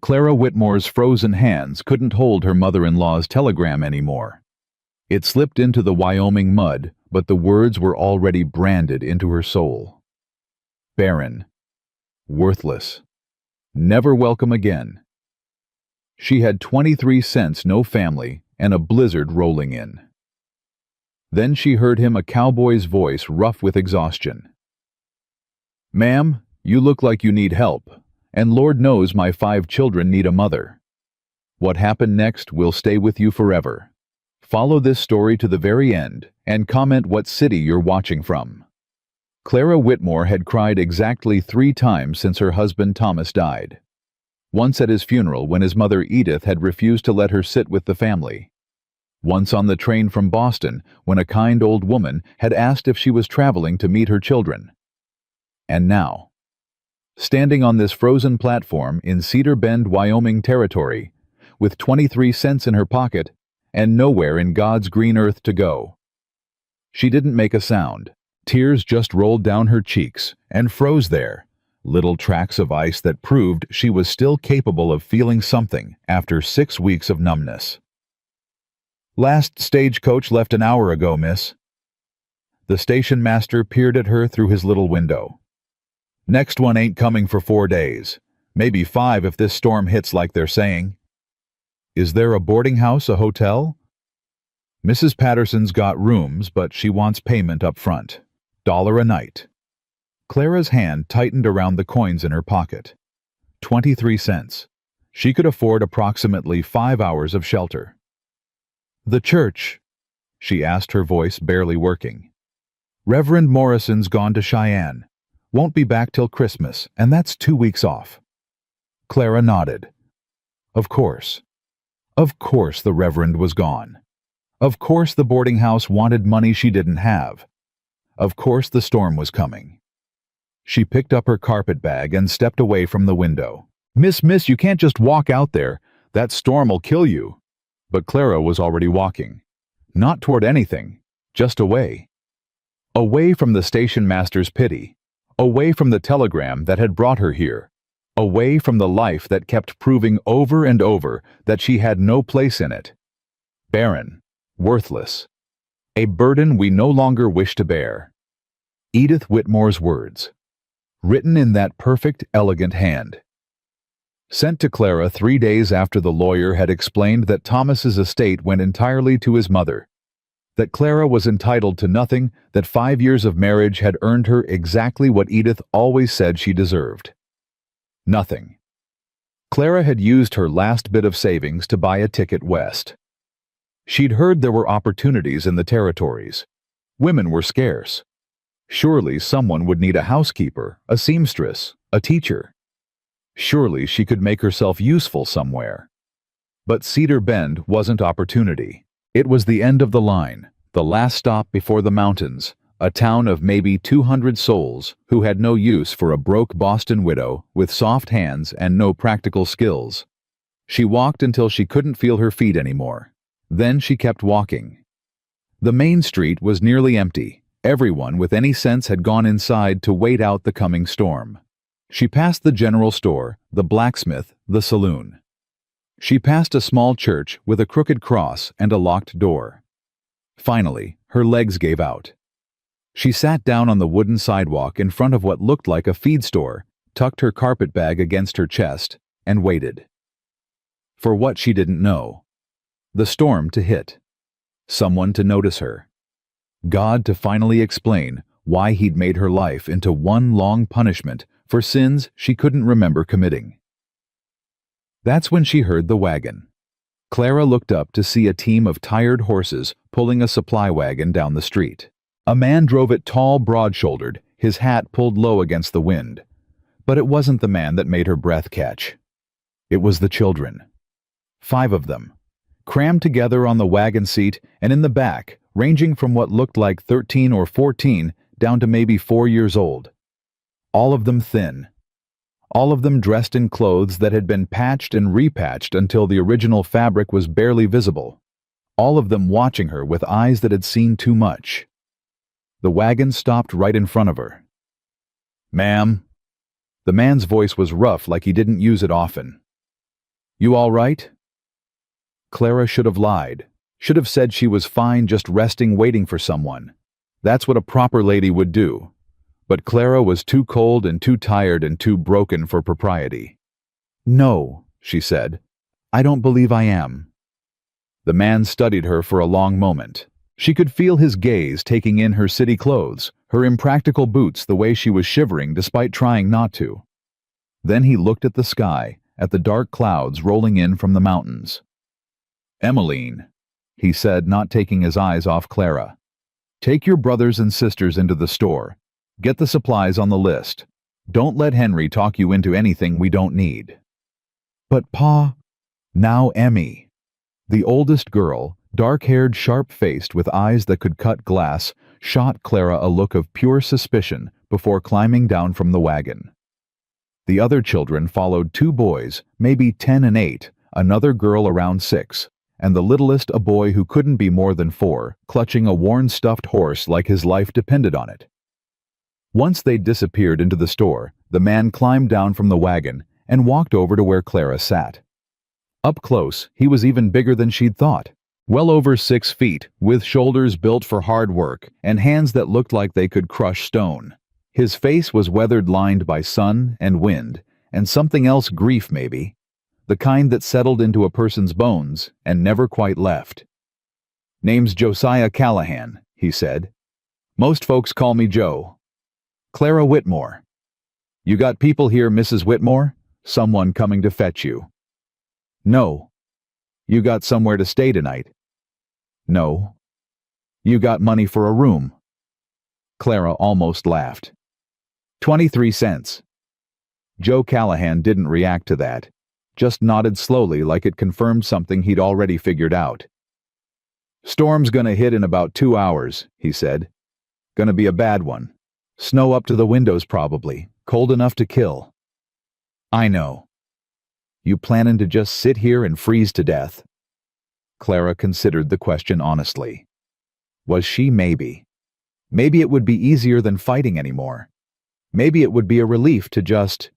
Clara Whitmore's frozen hands couldn't hold her mother-in-law's telegram anymore. It slipped into the Wyoming mud, but the words were already branded into her soul. Barren. Worthless. Never welcome again. She had 23 cents, no family, and a blizzard rolling in. Then she heard him, a cowboy's voice rough with exhaustion. "Ma'am, you look like you need help, and Lord knows my 5 children need a mother. What happened next will stay with you forever. Follow this story to the very end, and comment what city you're watching from." Clara Whitmore had cried exactly 3 times since her husband Thomas died. Once at his funeral when his mother Edith had refused to let her sit with the family. Once on the train from Boston when a kind old woman had asked if she was traveling to meet her children. And now, standing on this frozen platform in Cedar Bend, Wyoming territory, with 23 cents in her pocket and nowhere in God's green earth to go. She didn't make a sound. Tears just rolled down her cheeks and froze there, little tracks of ice that proved she was still capable of feeling something after 6 weeks of numbness. "Last stagecoach left an hour ago, miss." The station master peered at her through his little window. "Next one ain't coming for 4 days. Maybe 5 if this storm hits like they're saying." "Is there a boarding house, a hotel?" "Mrs. Patterson's got rooms, but she wants payment up front. $1 a night." Clara's hand tightened around the coins in her pocket. 23 cents. She could afford approximately 5 hours of shelter. "The church?" she asked, her voice barely working. "Reverend Morrison's gone to Cheyenne. Won't be back till Christmas, and that's 2 weeks off." Clara nodded. Of course. Of course the Reverend was gone. Of course the boarding house wanted money she didn't have. Of course the storm was coming. She picked up her carpet bag and stepped away from the window. Miss, you can't just walk out there. That storm'll kill you." But Clara was already walking. Not toward anything, just away. Away from the station master's pity. Away from the telegram that had brought her here. Away from the life that kept proving over and over that she had no place in it. Barren. Worthless. A burden we no longer wish to bear. Edith Whitmore's words. Written in that perfect, elegant hand. Sent to Clara 3 days after the lawyer had explained that Thomas's estate went entirely to his mother. That Clara was entitled to nothing, that 5 years of marriage had earned her exactly what Edith always said she deserved. Nothing. Clara had used her last bit of savings to buy a ticket west. She'd heard there were opportunities in the territories. Women were scarce. Surely someone would need a housekeeper, a seamstress, a teacher. Surely she could make herself useful somewhere. But Cedar Bend wasn't opportunity. It was the end of the line, the last stop before the mountains, a town of maybe 200 souls who had no use for a broke Boston widow with soft hands and no practical skills. She walked until she couldn't feel her feet anymore. Then she kept walking. The main street was nearly empty. Everyone with any sense had gone inside to wait out the coming storm. She passed the general store, the blacksmith, the saloon. She passed a small church with a crooked cross and a locked door. Finally, her legs gave out. She sat down on the wooden sidewalk in front of what looked like a feed store, tucked her carpet bag against her chest, and waited. For what she didn't know. The storm to hit. Someone to notice her. God to finally explain why he'd made her life into one long punishment for sins she couldn't remember committing. That's when she heard the wagon. Clara looked up to see a team of tired horses pulling a supply wagon down the street. A man drove it tall, broad-shouldered, his hat pulled low against the wind. But it wasn't the man that made her breath catch. It was the children. 5 of them, crammed together on the wagon seat and in the back, ranging from what looked like 13 or 14 down to maybe 4 years old. All of them thin. All of them dressed in clothes that had been patched and repatched until the original fabric was barely visible. All of them watching her with eyes that had seen too much. The wagon stopped right in front of her. "Ma'am." The man's voice was rough, like he didn't use it often. You all right? Clara should have lied. Should have said she was fine, just resting, waiting for someone. That's what a proper lady would do. But Clara was too cold and too tired and too broken for propriety. No, she said. I don't believe I am. The man studied her for a long moment. She could feel his gaze taking in her city clothes, her impractical boots, the way she was shivering despite trying not to. Then he looked at the sky, at the dark clouds rolling in from the mountains. Emmeline, he said, not taking his eyes off Clara. Take your brothers and sisters into the store. Get the supplies on the list. Don't let Henry talk you into anything we don't need. But Pa... Now Emmy. The oldest girl, dark-haired, sharp-faced, with eyes that could cut glass, shot Clara a look of pure suspicion before climbing down from the wagon. The other children followed, 2 boys, maybe 10 and 8, another girl around 6, and the littlest a boy who couldn't be more than 4, clutching a worn stuffed horse like his life depended on it. Once they'd disappeared into the store, the man climbed down from the wagon and walked over to where Clara sat. Up close, he was even bigger than she'd thought. Well over 6 feet, with shoulders built for hard work and hands that looked like they could crush stone. His face was weathered, lined by sun and wind, and something else, grief maybe, the kind that settled into a person's bones and never quite left. Name's Josiah Callahan, he said. Most folks call me Joe. Clara Whitmore. You got people here, Mrs. Whitmore? Someone coming to fetch you. No. You got somewhere to stay tonight? No. You got money for a room? Clara almost laughed. 23 cents. Joe Callahan didn't react to that, just nodded slowly like it confirmed something he'd already figured out. Storm's gonna hit in about 2 hours, he said. Gonna be a bad one. Snow up to the windows probably, cold enough to kill. I know. You planning to just sit here and freeze to death? Clara considered the question honestly. Was she? Maybe. Maybe it would be easier than fighting anymore. Maybe it would be a relief to just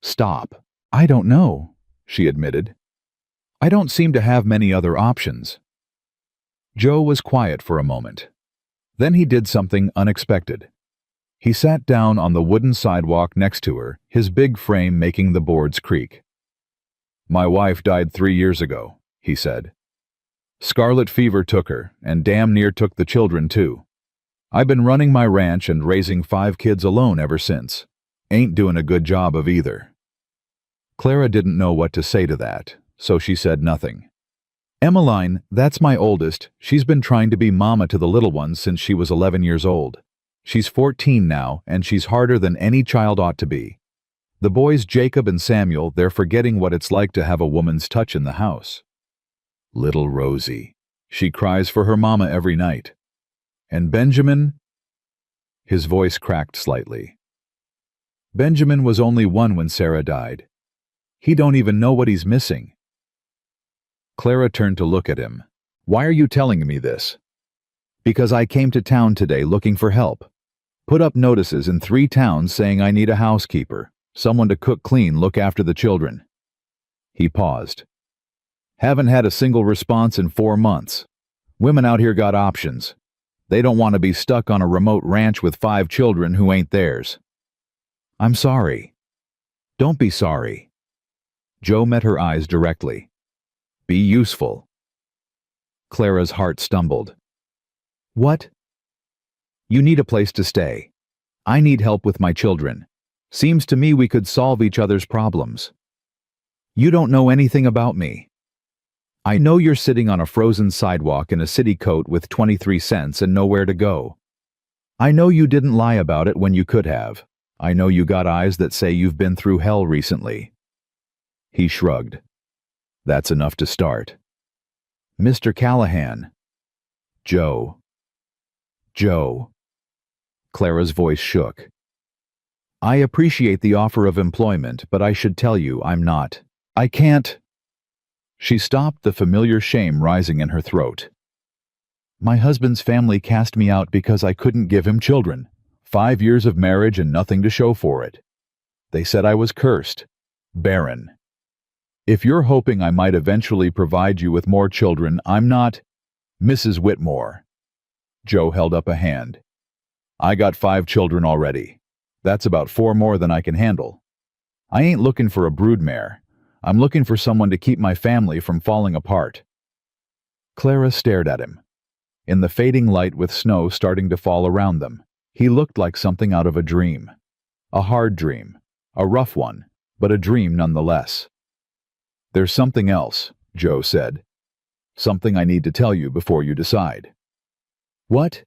stop. I don't know, she admitted. I don't seem to have many other options. Joe was quiet for a moment. Then he did something unexpected. He sat down on the wooden sidewalk next to her, his big frame making the boards creak. My wife died 3 years ago, he said. Scarlet fever took her, and damn near took the children too. I've been running my ranch and raising 5 kids alone ever since. Ain't doing a good job of either. Clara didn't know what to say to that, so she said nothing. Emmeline, that's my oldest. She's been trying to be mama to the little ones since she was 11 years old. She's 14 now, and she's harder than any child ought to be. The boys Jacob and Samuel, they're forgetting what it's like to have a woman's touch in the house. Little Rosie. She cries for her mama every night. And Benjamin? His voice cracked slightly. Benjamin was only 1 when Sarah died. He don't even know what he's missing. Clara turned to look at him. Why are you telling me this? Because I came to town today looking for help. Put up notices in 3 towns saying I need a housekeeper. Someone to cook, clean, look after the children. He paused. Haven't had a single response in 4 months. Women out here got options. They don't want to be stuck on a remote ranch with 5 children who ain't theirs. I'm sorry. Don't be sorry. Joe met her eyes directly. Be useful. Clara's heart stumbled. What? You need a place to stay. I need help with my children. Seems to me we could solve each other's problems. You don't know anything about me. I know you're sitting on a frozen sidewalk in a city coat with 23 cents and nowhere to go. I know you didn't lie about it when you could have. I know you got eyes that say you've been through hell recently. He shrugged. That's enough to start. Mr. Callahan. Joe. Joe. Clara's voice shook. I appreciate the offer of employment, but I should tell you I'm not. I can't. She stopped, the familiar shame rising in her throat. My husband's family cast me out because I couldn't give him children. 5 years of marriage and nothing to show for it. They said I was cursed. Barren. If you're hoping I might eventually provide you with more children, I'm not Mrs. Whitmore. Joe held up a hand. I got 5 children already. That's about 4 more than I can handle. I ain't looking for a broodmare. I'm looking for someone to keep my family from falling apart. Clara stared at him. In the fading light with snow starting to fall around them, he looked like something out of a dream. A hard dream, a rough one, but a dream nonetheless. There's something else, Joe said. Something I need to tell you before you decide. What?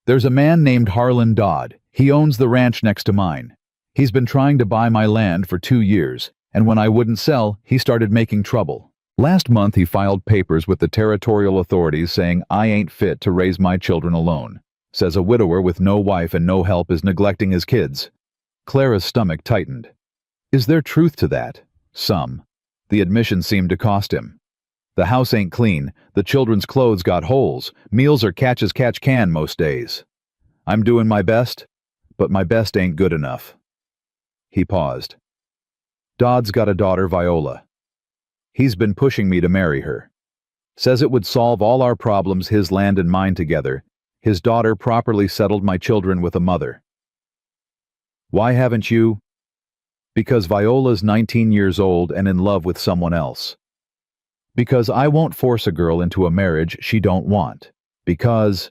There's a man named Harlan Dodd. He owns the ranch next to mine. He's been trying to buy my land for 2 years, and when I wouldn't sell, he started making trouble. Last month he filed papers with the territorial authorities saying I ain't fit to raise my children alone. Says a widower with no wife and no help is neglecting his kids. Clara's stomach tightened. Is there truth to that? Some. The admission seemed to cost him. The house ain't clean, the children's clothes got holes, meals are catch as catch can most days. I'm doing my best, but my best ain't good enough. He paused. Dodd's got a daughter, Viola. He's been pushing me to marry her. Says it would solve all our problems, his land and mine together. His daughter properly settled my children with a mother. Why haven't you? Because Viola's 19 years old and in love with someone else. Because I won't force a girl into a marriage she don't want. Because...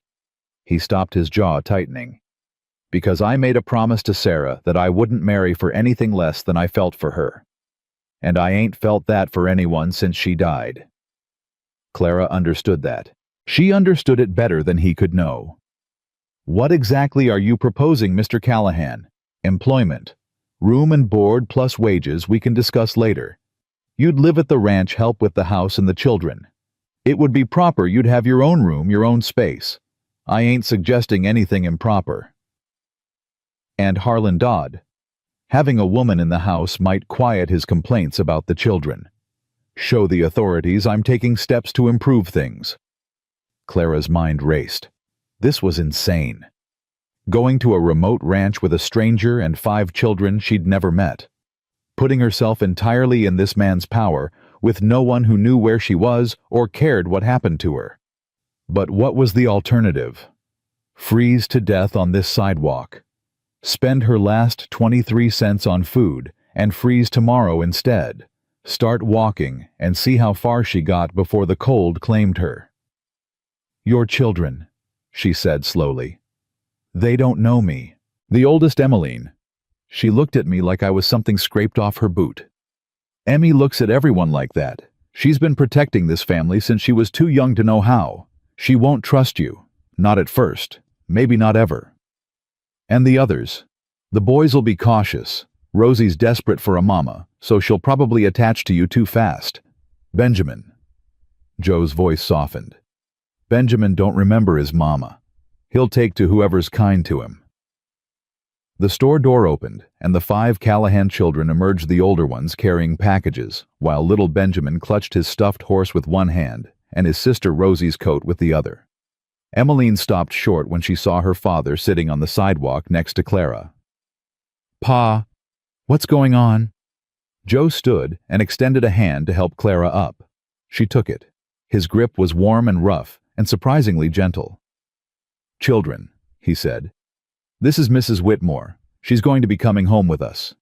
He stopped, his jaw tightening. Because I made a promise to Sarah that I wouldn't marry for anything less than I felt for her. And I ain't felt that for anyone since she died. Clara understood that. She understood it better than he could know. What exactly are you proposing, Mr. Callahan? Employment. Room and board plus wages we can discuss later. You'd live at the ranch, help with the house and the children. It would be proper you'd have your own room, your own space. I ain't suggesting anything improper. And Harlan Dodd. Having a woman in the house might quiet his complaints about the children. Show the authorities I'm taking steps to improve things. Clara's mind raced. This was insane. Going to a remote ranch with a stranger and 5 children she'd never met. Putting herself entirely in this man's power, with no one who knew where she was or cared what happened to her. But what was the alternative? Freeze to death on this sidewalk. Spend her last 23 cents on food and freeze tomorrow instead. Start walking and see how far she got before the cold claimed her. Your children, she said slowly. They don't know me. The oldest, Emmeline. She looked at me like I was something scraped off her boot. Emmy looks at everyone like that. She's been protecting this family since she was too young to know how. She won't trust you. Not at first. Maybe not ever. And the others. The boys'll be cautious. Rosie's desperate for a mama, so she'll probably attach to you too fast. Benjamin. Joe's voice softened. Benjamin don't remember his mama. He'll take to whoever's kind to him. The store door opened, and the 5 Callahan children emerged, the older ones carrying packages, while little Benjamin clutched his stuffed horse with one hand and his sister Rosie's coat with the other. Emmeline stopped short when she saw her father sitting on the sidewalk next to Clara. Pa, what's going on? Joe stood and extended a hand to help Clara up. She took it. His grip was warm and rough and surprisingly gentle. Children, he said. This is Mrs. Whitmore. She's going to be coming home with us.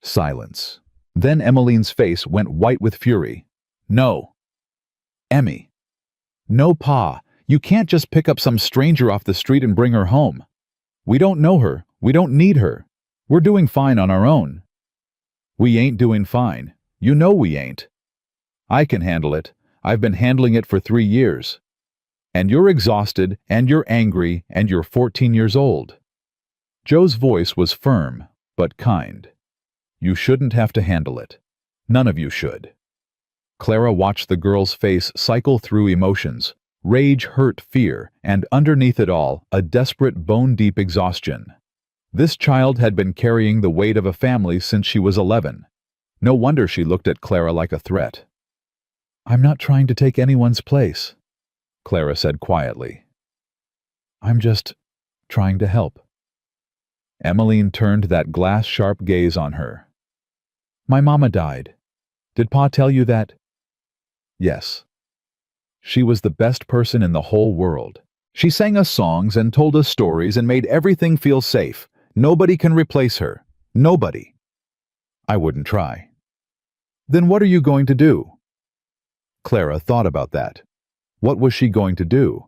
Silence. Then Emmeline's face went white with fury. No. Emmy. No, Pa. You can't just pick up some stranger off the street and bring her home. We don't know her. We don't need her. We're doing fine on our own. We ain't doing fine. You know we ain't. I can handle it. I've been handling it for 3 years. And you're exhausted, and you're angry, and you're 14 years old. Joe's voice was firm, but kind. You shouldn't have to handle it. None of you should. Clara watched the girl's face cycle through emotions, rage, hurt, fear, and underneath it all, a desperate, bone-deep exhaustion. This child had been carrying the weight of a family since she was 11. No wonder she looked at Clara like a threat. I'm not trying to take anyone's place, Clara said quietly. I'm just trying to help. Emmeline turned that glass-sharp gaze on her. My mama died. Did Pa tell you that? Yes. She was the best person in the whole world. She sang us songs and told us stories and made everything feel safe. Nobody can replace her. Nobody. I wouldn't try. Then what are you going to do? Clara thought about that. What was she going to do?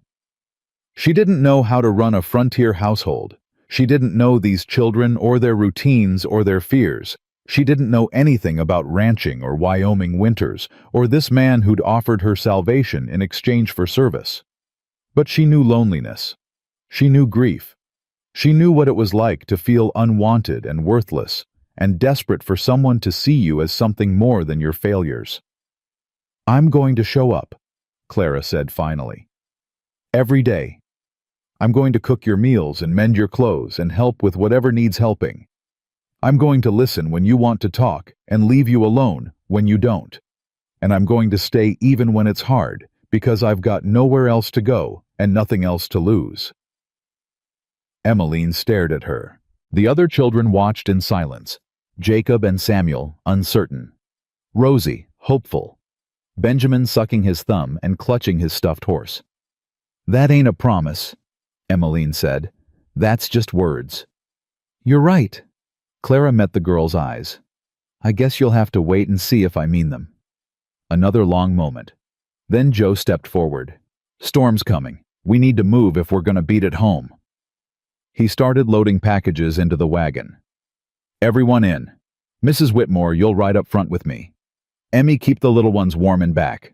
She didn't know how to run a frontier household. She didn't know these children or their routines or their fears. She didn't know anything about ranching or Wyoming winters or this man who'd offered her salvation in exchange for service. But she knew loneliness. She knew grief. She knew what it was like to feel unwanted and worthless and desperate for someone to see you as something more than your failures. I'm going to show up, Clara said finally. Every day. I'm going to cook your meals and mend your clothes and help with whatever needs helping. I'm going to listen when you want to talk and leave you alone when you don't. And I'm going to stay even when it's hard because I've got nowhere else to go and nothing else to lose. Emmeline stared at her. The other children watched in silence. Jacob and Samuel, uncertain. Rosie, hopeful. Benjamin sucking his thumb and clutching his stuffed horse. That ain't a promise, Emmeline said. That's just words. You're right. Clara met the girl's eyes. I guess you'll have to wait and see if I mean them. Another long moment. Then Joe stepped forward. Storm's coming. We need to move if we're going to beat it home. He started loading packages into the wagon. Everyone in. Mrs. Whitmore, you'll ride up front with me. Emmy, keep the little ones warm in back.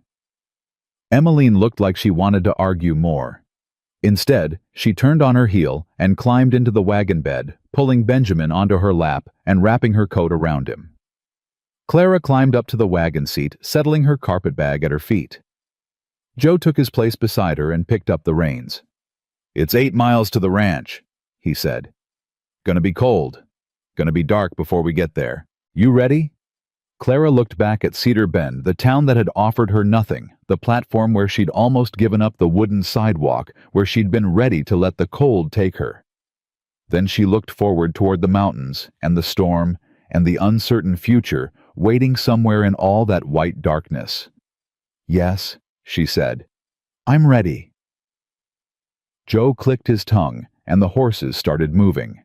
Emmeline looked like she wanted to argue more. Instead, she turned on her heel and climbed into the wagon bed, pulling Benjamin onto her lap and wrapping her coat around him. Clara climbed up to the wagon seat, settling her carpetbag at her feet. Joe took his place beside her and picked up the reins. It's 8 miles to the ranch, he said. Gonna be cold. Gonna be dark before we get there. You ready? Clara looked back at Cedar Bend, the town that had offered her nothing, the platform where she'd almost given up the wooden sidewalk, where she'd been ready to let the cold take her. Then she looked forward toward the mountains and the storm and the uncertain future waiting somewhere in all that white darkness. Yes, she said. I'm ready. Joe clicked his tongue, and the horses started moving.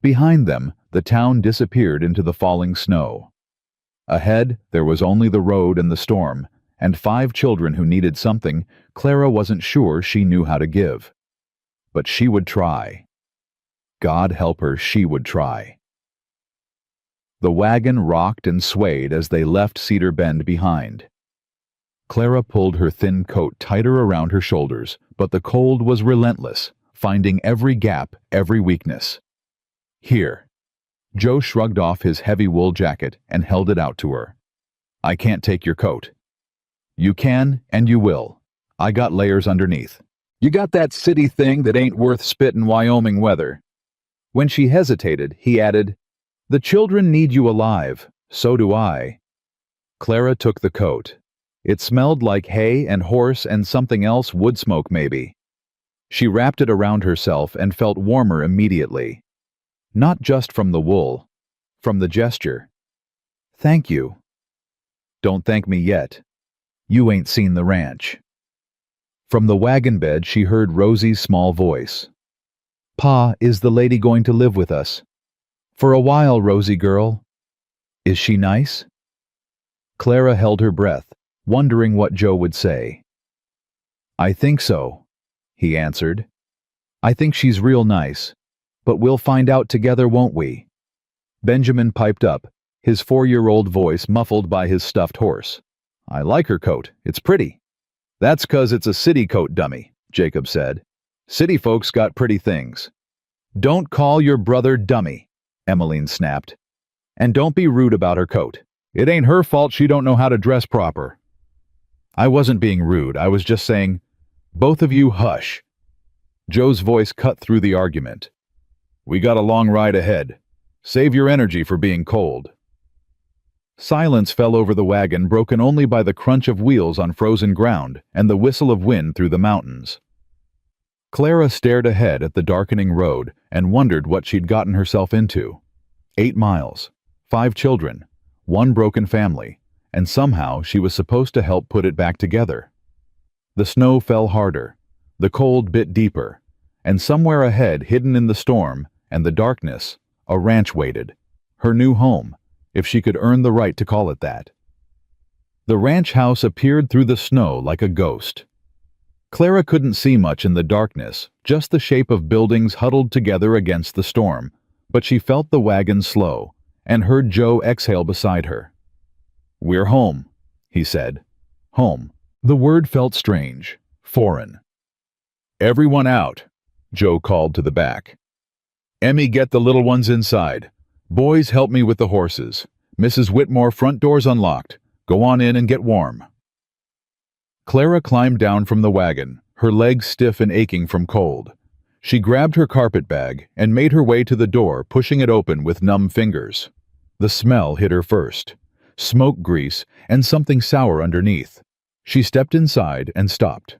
Behind them, the town disappeared into the falling snow. Ahead, there was only the road and the storm, and 5 children who needed something Clara wasn't sure she knew how to give. But she would try. God help her, she would try. The wagon rocked and swayed as they left Cedar Bend behind. Clara pulled her thin coat tighter around her shoulders, but the cold was relentless, finding every gap, every weakness. Here. Joe shrugged off his heavy wool jacket and held it out to her. I can't take your coat. You can, and you will. I got layers underneath. You got that city thing that ain't worth spit in Wyoming weather. When she hesitated, he added, The children need you alive. So do I. Clara took the coat. It smelled like hay and horse and something else, wood smoke maybe. She wrapped it around herself and felt warmer immediately. Not just from the wool, from the gesture. Thank you. Don't thank me yet. You ain't seen the ranch. From the wagon bed she heard Rosie's small voice. Pa, is the lady going to live with us? For a while, Rosie girl. Is she nice? Clara held her breath, wondering what Joe would say. I think so, he answered. I think she's real nice. But we'll find out together, won't we? Benjamin piped up, his 4-year-old voice muffled by his stuffed horse. I like her coat. It's pretty. That's 'cause it's a city coat, dummy, Jacob said. City folks got pretty things. Don't call your brother dummy, Emmeline snapped. And don't be rude about her coat. It ain't her fault she don't know how to dress proper. I wasn't being rude. I was just saying, both of you hush. Joe's voice cut through the argument. We got a long ride ahead. Save your energy for being cold. Silence fell over the wagon, broken only by the crunch of wheels on frozen ground and the whistle of wind through the mountains. Clara stared ahead at the darkening road and wondered what she'd gotten herself into. 8 miles, 5 children, 1 broken family, and somehow she was supposed to help put it back together. The snow fell harder, the cold bit deeper, and somewhere ahead, hidden in the storm and the darkness, a ranch waited. Her new home, if she could earn the right to call it that. The ranch house appeared through the snow like a ghost. Clara couldn't see much in the darkness, just the shape of buildings huddled together against the storm, but she felt the wagon slow and heard Joe exhale beside her. "We're home," he said. Home. The word felt strange, foreign. "Everyone out," Joe called to the back. "Emmy, get the little ones inside. Boys, help me with the horses. Mrs. Whitmore, front door's unlocked. Go on in and get warm." Clara climbed down from the wagon, her legs stiff and aching from cold. She grabbed her carpet bag and made her way to the door, pushing it open with numb fingers. The smell hit her first. Smoke grease and something sour underneath. She stepped inside and stopped.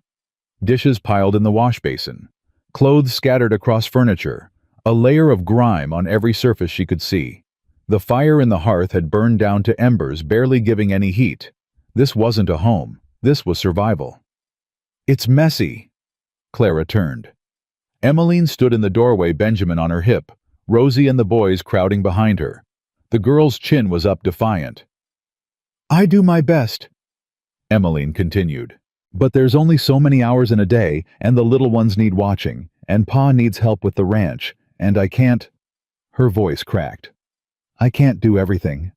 Dishes piled in the wash basin. Clothes scattered across furniture. A layer of grime on every surface she could see. The fire in the hearth had burned down to embers, barely giving any heat. This wasn't a home. This was survival. "It's messy." Clara turned. Emmeline stood in the doorway, Benjamin on her hip, Rosie and the boys crowding behind her. The girl's chin was up, defiant. "I do my best," Emmeline continued. "But there's only so many hours in a day, and the little ones need watching, and Pa needs help with the ranch, and I can't—" Her voice cracked. "I can't do everything."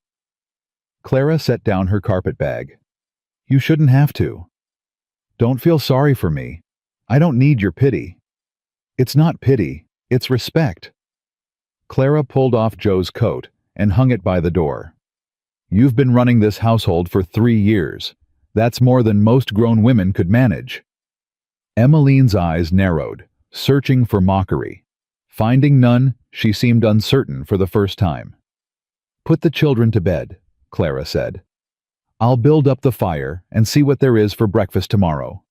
Clara set down her carpet bag. "You shouldn't have to. Don't feel sorry for me. I don't need your pity. It's not pity, it's respect." Clara pulled off Joe's coat and hung it by the door. "You've been running this household for 3 years. That's more than most grown women could manage." Emmeline's eyes narrowed, searching for mockery. Finding none, she seemed uncertain for the first time. "Put the children to bed," Clara said. "I'll build up the fire and see what there is for breakfast tomorrow."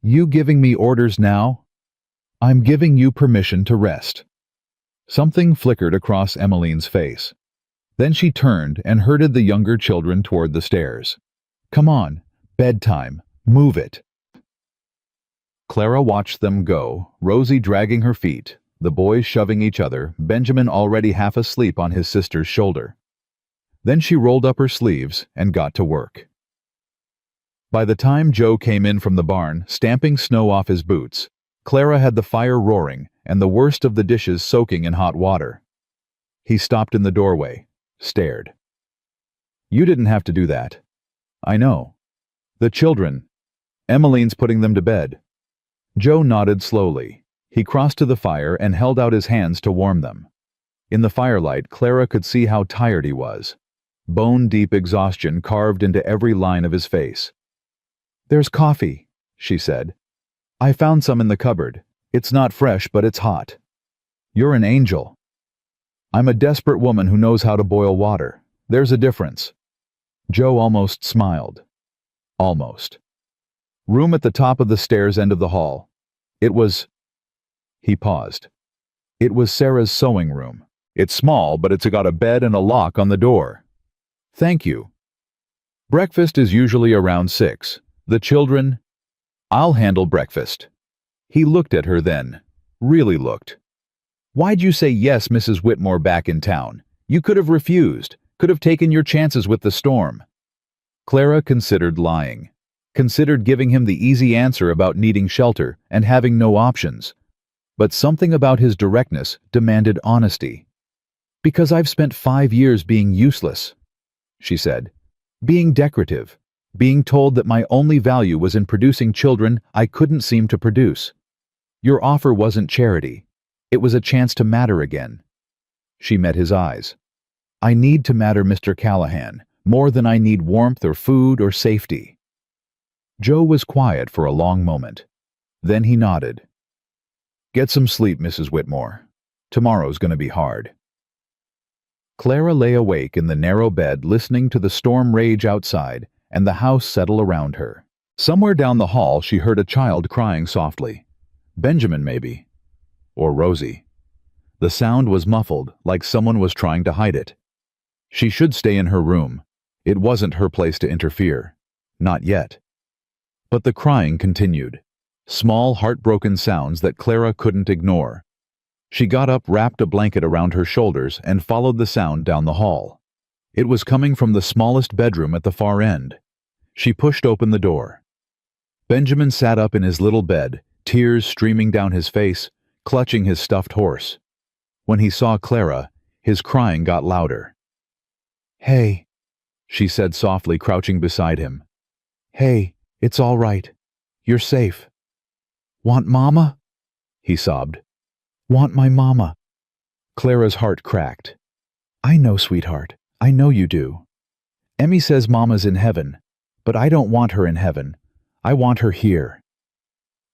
"You giving me orders now?" "I'm giving you permission to rest." Something flickered across Emmeline's face. Then she turned and herded the younger children toward the stairs. "Come on, bedtime, move it." Clara watched them go, Rosie dragging her feet, the boys shoving each other, Benjamin already half asleep on his sister's shoulder. Then she rolled up her sleeves and got to work. By the time Joe came in from the barn, stamping snow off his boots, Clara had the fire roaring and the worst of the dishes soaking in hot water. He stopped in the doorway, stared. "You didn't have to do that." "I know." "The children. Emmeline's putting them to bed." Joe nodded slowly. He crossed to the fire and held out his hands to warm them. In the firelight, Clara could see how tired he was. Bone-deep exhaustion carved into every line of his face. "There's coffee," she said. "I found some in the cupboard. It's not fresh, but it's hot." "You're an angel." "I'm a desperate woman who knows how to boil water. There's a difference." Joe almost smiled. Almost. Room at the top of the stairs end of the hall. It was... He paused. It was Sarah's sewing room. It's small, but it's got a bed and a lock on the door. "Thank you." Breakfast is usually around 6. The children... "I'll handle breakfast." He looked at her then. Really looked. "Why'd you say yes, Mrs. Whitmore, back in town? You could have refused. Could have taken your chances with the storm." Clara considered lying. Considered giving him the easy answer about needing shelter and having no options. But something about his directness demanded honesty. "Because I've spent 5 years being useless," she said. "Being decorative. Being told that my only value was in producing children I couldn't seem to produce. Your offer wasn't charity. It was a chance to matter again." She met his eyes. "I need to matter, Mr. Callahan, more than I need warmth or food or safety." Joe was quiet for a long moment. Then he nodded. "Get some sleep, Mrs. Whitmore. Tomorrow's going to be hard." Clara lay awake in the narrow bed, listening to the storm rage outside and the house settle around her. Somewhere down the hall she heard a child crying softly. Benjamin, maybe. Or Rosie. The sound was muffled, like someone was trying to hide it. She should stay in her room. It wasn't her place to interfere. Not yet. But the crying continued. Small, heartbroken sounds that Clara couldn't ignore. She got up, wrapped a blanket around her shoulders, and followed the sound down the hall. It was coming from the smallest bedroom at the far end. She pushed open the door. Benjamin sat up in his little bed, tears streaming down his face, clutching his stuffed horse. When he saw Clara, his crying got louder. "Hey," she said softly, crouching beside him. "Hey, it's all right. You're safe." "Want Mama?" he sobbed. "Want my Mama." Clara's heart cracked. "I know, sweetheart. I know you do. Emmy says Mama's in heaven, but I don't want her in heaven. I want her here."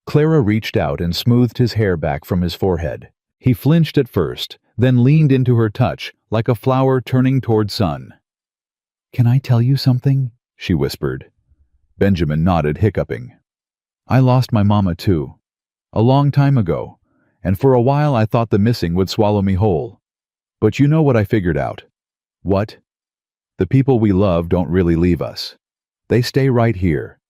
Clara reached out and smoothed his hair back from his forehead. He flinched at first, then leaned into her touch like a flower turning toward sun. "Can I tell you something?" she whispered. Benjamin nodded, hiccuping. "I lost my Mama too. A long time ago, and for a while I thought the missing would swallow me whole. But you know what I figured out? What? The people we love don't really leave us. They stay right here."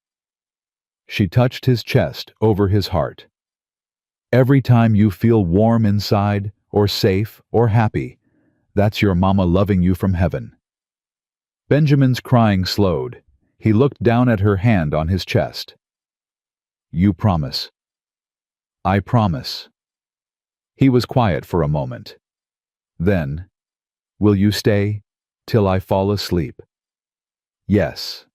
She touched his chest over his heart. "Every time you feel warm inside, or safe, or happy, that's your Mama loving you from heaven." Benjamin's crying slowed. He looked down at her hand on his chest. "You promise?" "I promise." He was quiet for a moment. Then, "Will you stay till I fall asleep?" "Yes."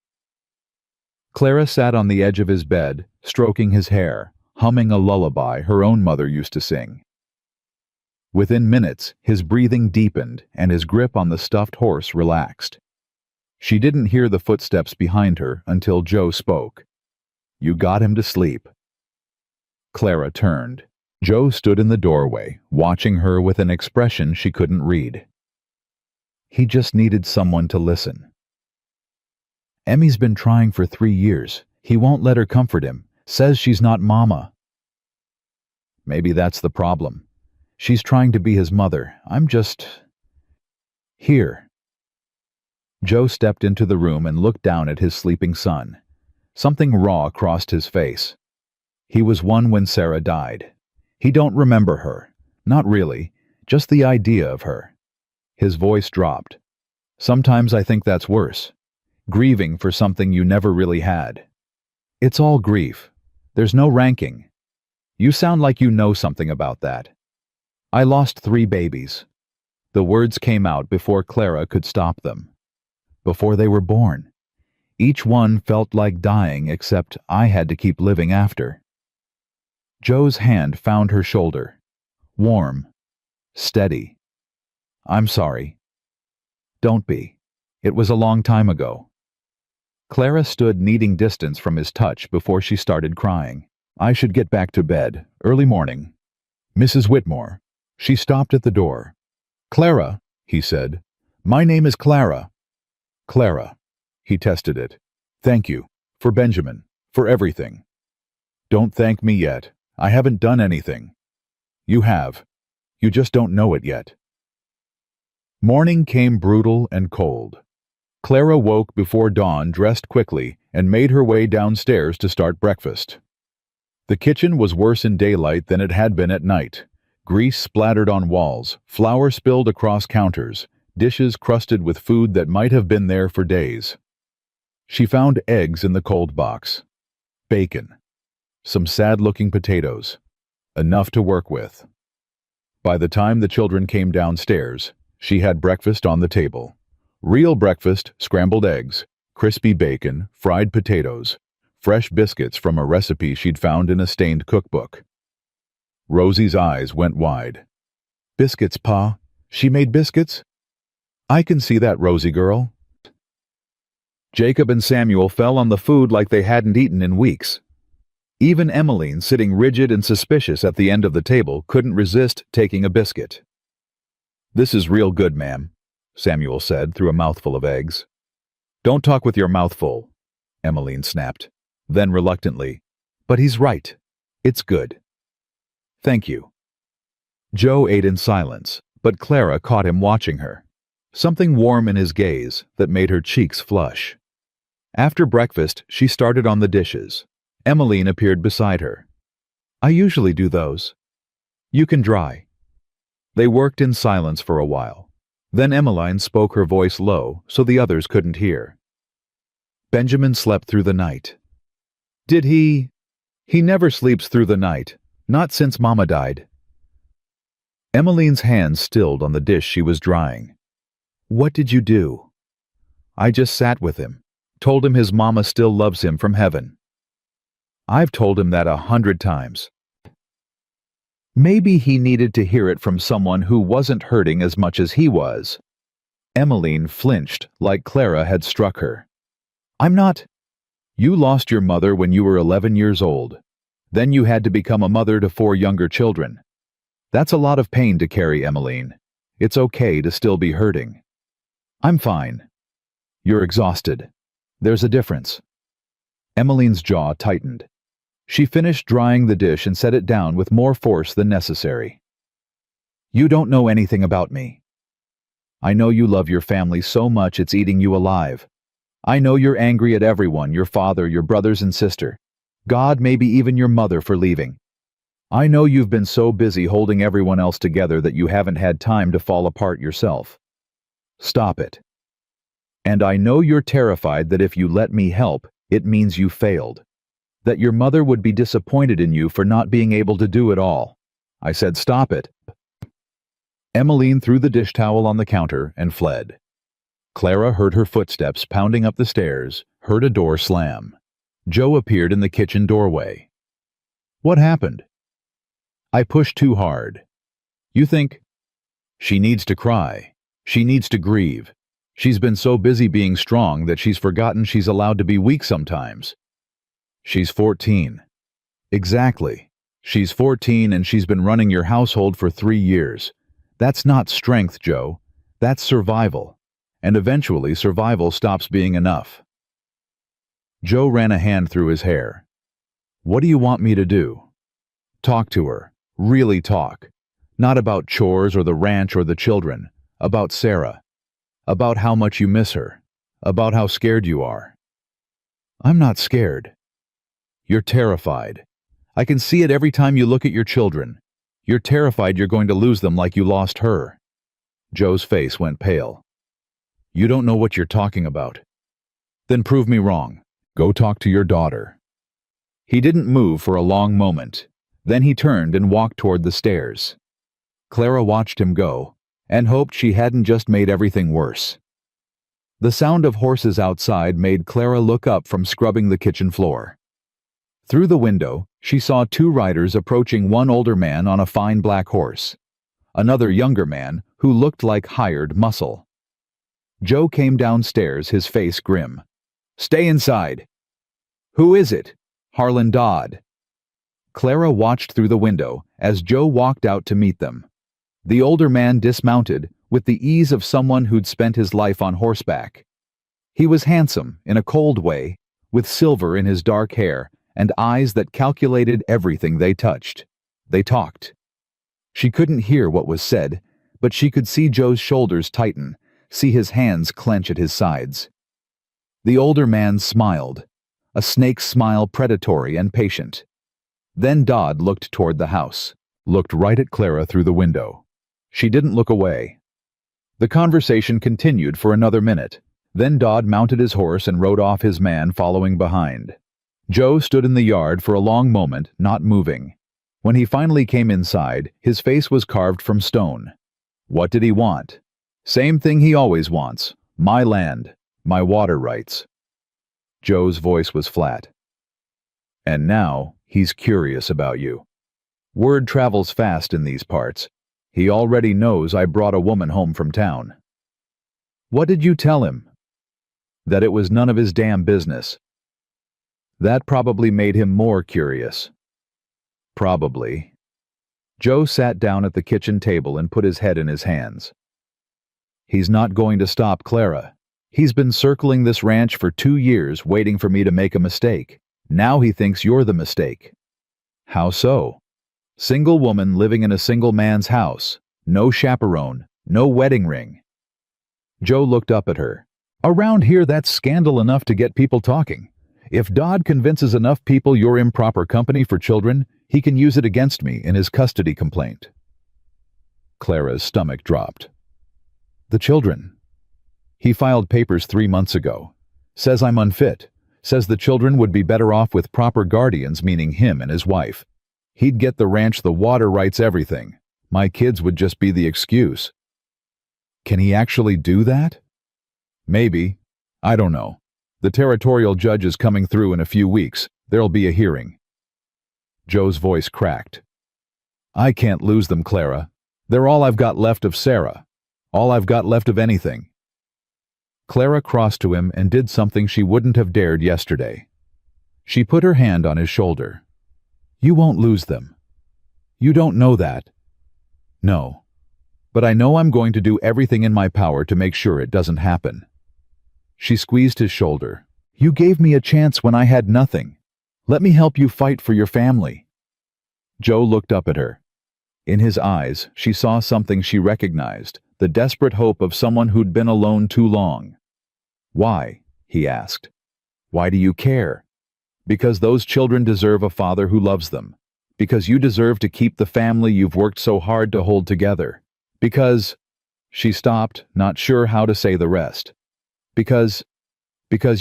Clara sat on the edge of his bed, stroking his hair, humming a lullaby her own mother used to sing. Within minutes, his breathing deepened and his grip on the stuffed horse relaxed. She didn't hear the footsteps behind her until Joe spoke. "You got him to sleep." Clara turned. Joe stood in the doorway, watching her with an expression she couldn't read. He just needed someone to listen. "Emmy's been trying for 3 years. He won't let her comfort him. Says she's not Mama." "Maybe that's the problem. She's trying to be his mother. I'm just... here." Joe stepped into the room and looked down at his sleeping son. Something raw crossed his face. He was one when Sarah died. He don't remember her. Not really. Just the idea of her. His voice dropped. "Sometimes I think that's worse. Grieving for something you never really had. It's all grief. There's no ranking. You sound like you know something about that. I lost 3 babies." The words came out before Clara could stop them. Before they were born. Each one felt like dying, except I had to keep living after. Joe's hand found her shoulder. Warm. Steady. "I'm sorry." "Don't be. It was a long time ago." Clara stood needing distance from his touch before she started crying. "I should get back to bed. Early morning. Mrs. Whitmore." She stopped at the door. "Clara," he said. "My name is Clara." "Clara." He tested it. "Thank you. For Benjamin. For everything." "Don't thank me yet. I haven't done anything." "You have. You just don't know it yet." Morning came brutal and cold. Clara woke before dawn, dressed quickly, and made her way downstairs to start breakfast. The kitchen was worse in daylight than it had been at night. Grease splattered on walls, flour spilled across counters, dishes crusted with food that might have been there for days. She found eggs in the cold box. Bacon. Some sad-looking potatoes. Enough to work with. By the time the children came downstairs, she had breakfast on the table. Real breakfast, scrambled eggs, crispy bacon, fried potatoes, fresh biscuits from a recipe she'd found in a stained cookbook. Rosie's eyes went wide. "Biscuits, Pa? She made biscuits?" "I can see that, Rosie girl." Jacob and Samuel fell on the food like they hadn't eaten in weeks. Even Emmeline, sitting rigid and suspicious at the end of the table, couldn't resist taking a biscuit. "This is real good, ma'am," Samuel said through a mouthful of eggs. "Don't talk with your mouth full," Emmeline snapped. Then reluctantly, "But he's right. It's good." "Thank you." Joe ate in silence, but Clara caught him watching her. something warm in his gaze that made her cheeks flush. After breakfast, she started on the dishes. Emmeline appeared beside her. "I usually do those. You can dry." They worked in silence for a while. Then Emmeline spoke, her voice low so the others couldn't hear. "Benjamin slept through the night." "Did he?" "He never sleeps through the night. Not since Mama died." Emmeline's hands stilled on the dish she was drying. "What did you do?" "I just sat with him. Told him his mama still loves him from heaven." "I've told him that 100 times. Maybe he needed to hear it from someone who wasn't hurting as much as he was." Emmeline flinched like Clara had struck her. "I'm not—" "You lost your mother when you were 11 years old. Then you had to become a mother to 4 younger children. That's a lot of pain to carry, Emmeline. It's okay to still be hurting." "I'm fine." "You're exhausted. There's a difference." Emmeline's jaw tightened. She finished drying the dish and set it down with more force than necessary. "You don't know anything about me. I know you love your family so much it's eating you alive. I know you're angry at everyone, your father, your brothers and sister, God, maybe even your mother for leaving. I know you've been so busy holding everyone else together that you haven't had time to fall apart yourself. Stop it. And I know you're terrified that if you let me help, it means you failed. That your mother would be disappointed in you for not being able to do it all. I said stop it." Emmeline threw the dish towel on the counter and fled. Clara heard her footsteps pounding up the stairs, heard a door slam. Joe appeared in the kitchen doorway. "What happened?" "I pushed too hard." "You think—" "She needs to cry. She needs to grieve. She's been so busy being strong that she's forgotten she's allowed to be weak sometimes." "She's 14. "Exactly. She's 14 and she's been running your household for 3 years. That's not strength, Joe. That's survival. And eventually survival stops being enough." Joe ran a hand through his hair. "What do you want me to do?" "Talk to her. Really talk. Not about chores or the ranch or the children. About Sarah. About how much you miss her. About how scared you are." "I'm not scared." "You're terrified. I can see it every time you look at your children. You're terrified you're going to lose them like you lost her." Joe's face went pale. "You don't know what you're talking about." "Then prove me wrong. Go talk to your daughter." He didn't move for a long moment. Then he turned and walked toward the stairs. Clara watched him go and hoped she hadn't just made everything worse. The sound of horses outside made Clara look up from scrubbing the kitchen floor. Through the window, she saw 2 riders approaching, one older man on a fine black horse, another younger man who looked like hired muscle. Joe came downstairs, his face grim. "Stay inside." "Who is it?" "Harlan Dodd." Clara watched through the window as Joe walked out to meet them. The older man dismounted with the ease of someone who'd spent his life on horseback. He was handsome in a cold way, with silver in his dark hair and eyes that calculated everything they touched. They talked. She couldn't hear what was said, but she could see Joe's shoulders tighten, see his hands clench at his sides. The older man smiled, a snake's smile, predatory and patient. Then Dodd looked toward the house, looked right at Clara through the window. She didn't look away. The conversation continued for another minute. Then Dodd mounted his horse and rode off, his man following behind. Joe stood in the yard for a long moment, not moving. When he finally came inside, his face was carved from stone. What did he want? Same thing he always wants. My land, my water rights. Joe's voice was flat. And now he's curious about you. Word travels fast in these parts. He already knows I brought a woman home from town. What did you tell him? That it was none of his damn business. That probably made him more curious. Probably. Joe sat down at the kitchen table and put his head in his hands. He's not going to stop Clara. He's been circling this ranch for 2 years waiting for me to make a mistake. Now he thinks you're the mistake. How so? Single woman living in a single man's house. No chaperone. No wedding ring. Joe looked up at her. Around here, that's scandal enough to get people talking. If Dodd convinces enough people you're improper company for children, he can use it against me in his custody complaint. Clara's stomach dropped. The children. He filed papers 3 months ago. Says I'm unfit. Says the children would be better off with proper guardians, meaning him and his wife. He'd get the ranch, the water rights, everything. My kids would just be the excuse. Can he actually do that? Maybe. I don't know. The territorial judge is coming through in a few weeks. There'll be a hearing. Joe's voice cracked. I can't lose them, Clara. They're all I've got left of Sarah. All I've got left of anything. Clara crossed to him and did something she wouldn't have dared yesterday. She put her hand on his shoulder. You won't lose them. You don't know that. No. But I know I'm going to do everything in my power to make sure it doesn't happen. She squeezed his shoulder. You gave me a chance when I had nothing. Let me help you fight for your family. Joe looked up at her. In his eyes, she saw something she recognized, the desperate hope of someone who'd been alone too long. Why? He asked. Why do you care? Because those children deserve a father who loves them. Because you deserve to keep the family you've worked so hard to hold together. Because... She stopped, not sure how to say the rest. Because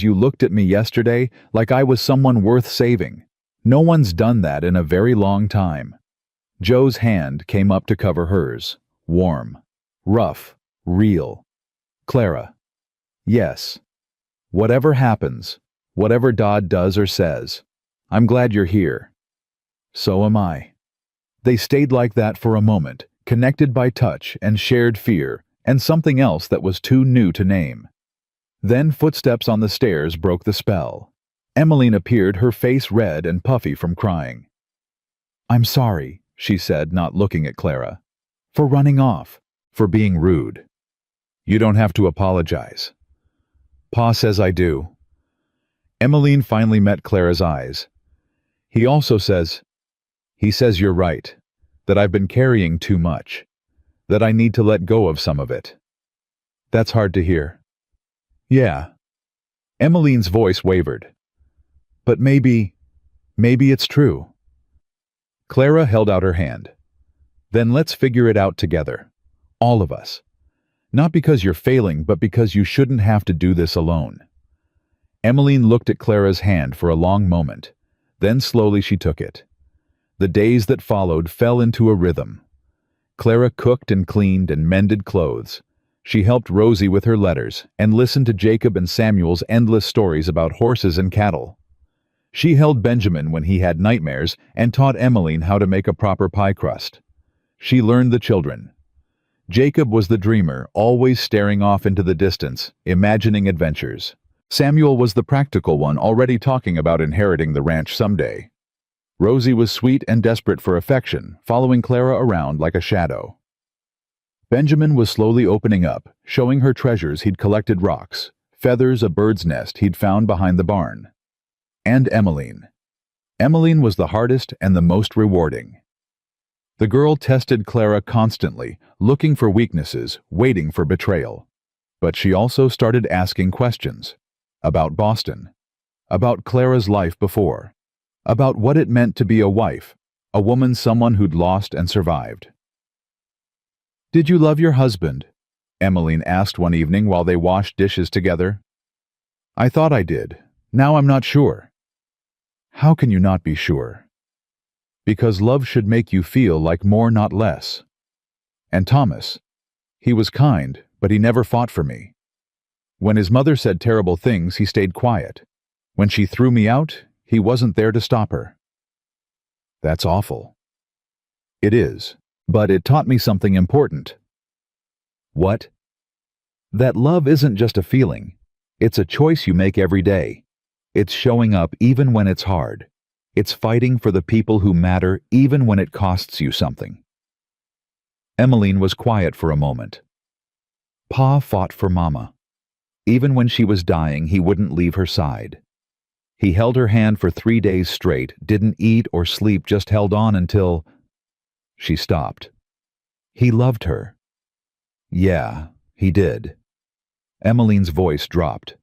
you looked at me yesterday like I was someone worth saving. No one's done that in a very long time. Joe's hand came up to cover hers. Warm. Rough. Real. Clara. Yes. Whatever happens, whatever Dodd does or says, I'm glad you're here. So am I. They stayed like that for a moment, connected by touch and shared fear, and something else that was too new to name. Then footsteps on the stairs broke the spell. Emmeline appeared, her face red and puffy from crying. I'm sorry, she said, not looking at Clara. For running off. For being rude. You don't have to apologize. Pa says I do. Emmeline finally met Clara's eyes. He says you're right. That I've been carrying too much. That I need to let go of some of it. That's hard to hear. Yeah. Emmeline's voice wavered. But maybe it's true. Clara held out her hand. Then let's figure it out together. All of us. Not because you're failing, but because you shouldn't have to do this alone. Emmeline looked at Clara's hand for a long moment. Then slowly she took it. The days that followed fell into a rhythm. Clara cooked and cleaned and mended clothes. She helped Rosie with her letters and listened to Jacob and Samuel's endless stories about horses and cattle. She held Benjamin when he had nightmares and taught Emmeline how to make a proper pie crust. She learned the children. Jacob was the dreamer, always staring off into the distance, imagining adventures. Samuel was the practical one, already talking about inheriting the ranch someday. Rosie was sweet and desperate for affection, following Clara around like a shadow. Benjamin was slowly opening up, showing her treasures he'd collected: rocks, feathers, a bird's nest he'd found behind the barn. And Emmeline. Emmeline was the hardest and the most rewarding. The girl tested Clara constantly, looking for weaknesses, waiting for betrayal. But she also started asking questions. About Boston. About Clara's life before. About what it meant to be a wife, a woman, someone who'd lost and survived. Did you love your husband? Emmeline asked one evening while they washed dishes together. I thought I did. Now I'm not sure. How can you not be sure? Because love should make you feel like more, not less. And Thomas. He was kind, but he never fought for me. When his mother said terrible things, he stayed quiet. When she threw me out, he wasn't there to stop her. That's awful. It is, but it taught me something important. What? That love isn't just a feeling. It's a choice you make every day. It's showing up even when it's hard. It's fighting for the people who matter even when it costs you something. Emmeline was quiet for a moment. Pa fought for Mama. Even when she was dying, he wouldn't leave her side. He held her hand for 3 days straight, didn't eat or sleep, just held on until... She stopped. He loved her. Yeah, he did. Emmeline's voice dropped.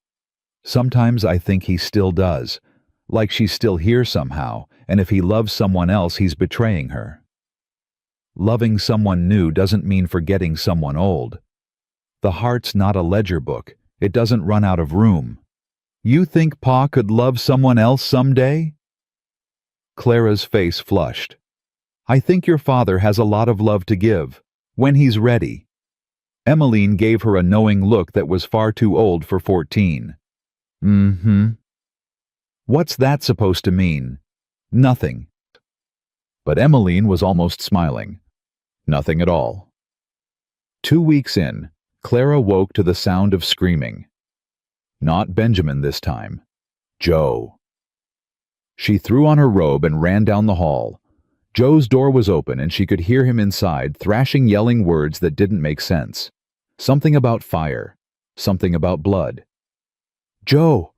Sometimes I think he still does, like she's still here somehow, and if he loves someone else, he's betraying her. Loving someone new doesn't mean forgetting someone old. The heart's not a ledger book. It doesn't run out of room. You think Pa could love someone else someday? Clara's face flushed. I think your father has a lot of love to give, when he's ready. Emmeline gave her a knowing look that was far too old for 14. What's that supposed to mean? Nothing. But Emmeline was almost smiling. Nothing at all. 2 weeks in, Clara woke to the sound of screaming. Not Benjamin this time. Joe. She threw on her robe and ran down the hall. Joe's door was open and she could hear him inside, thrashing, yelling words that didn't make sense. Something about fire. Something about blood. Joe!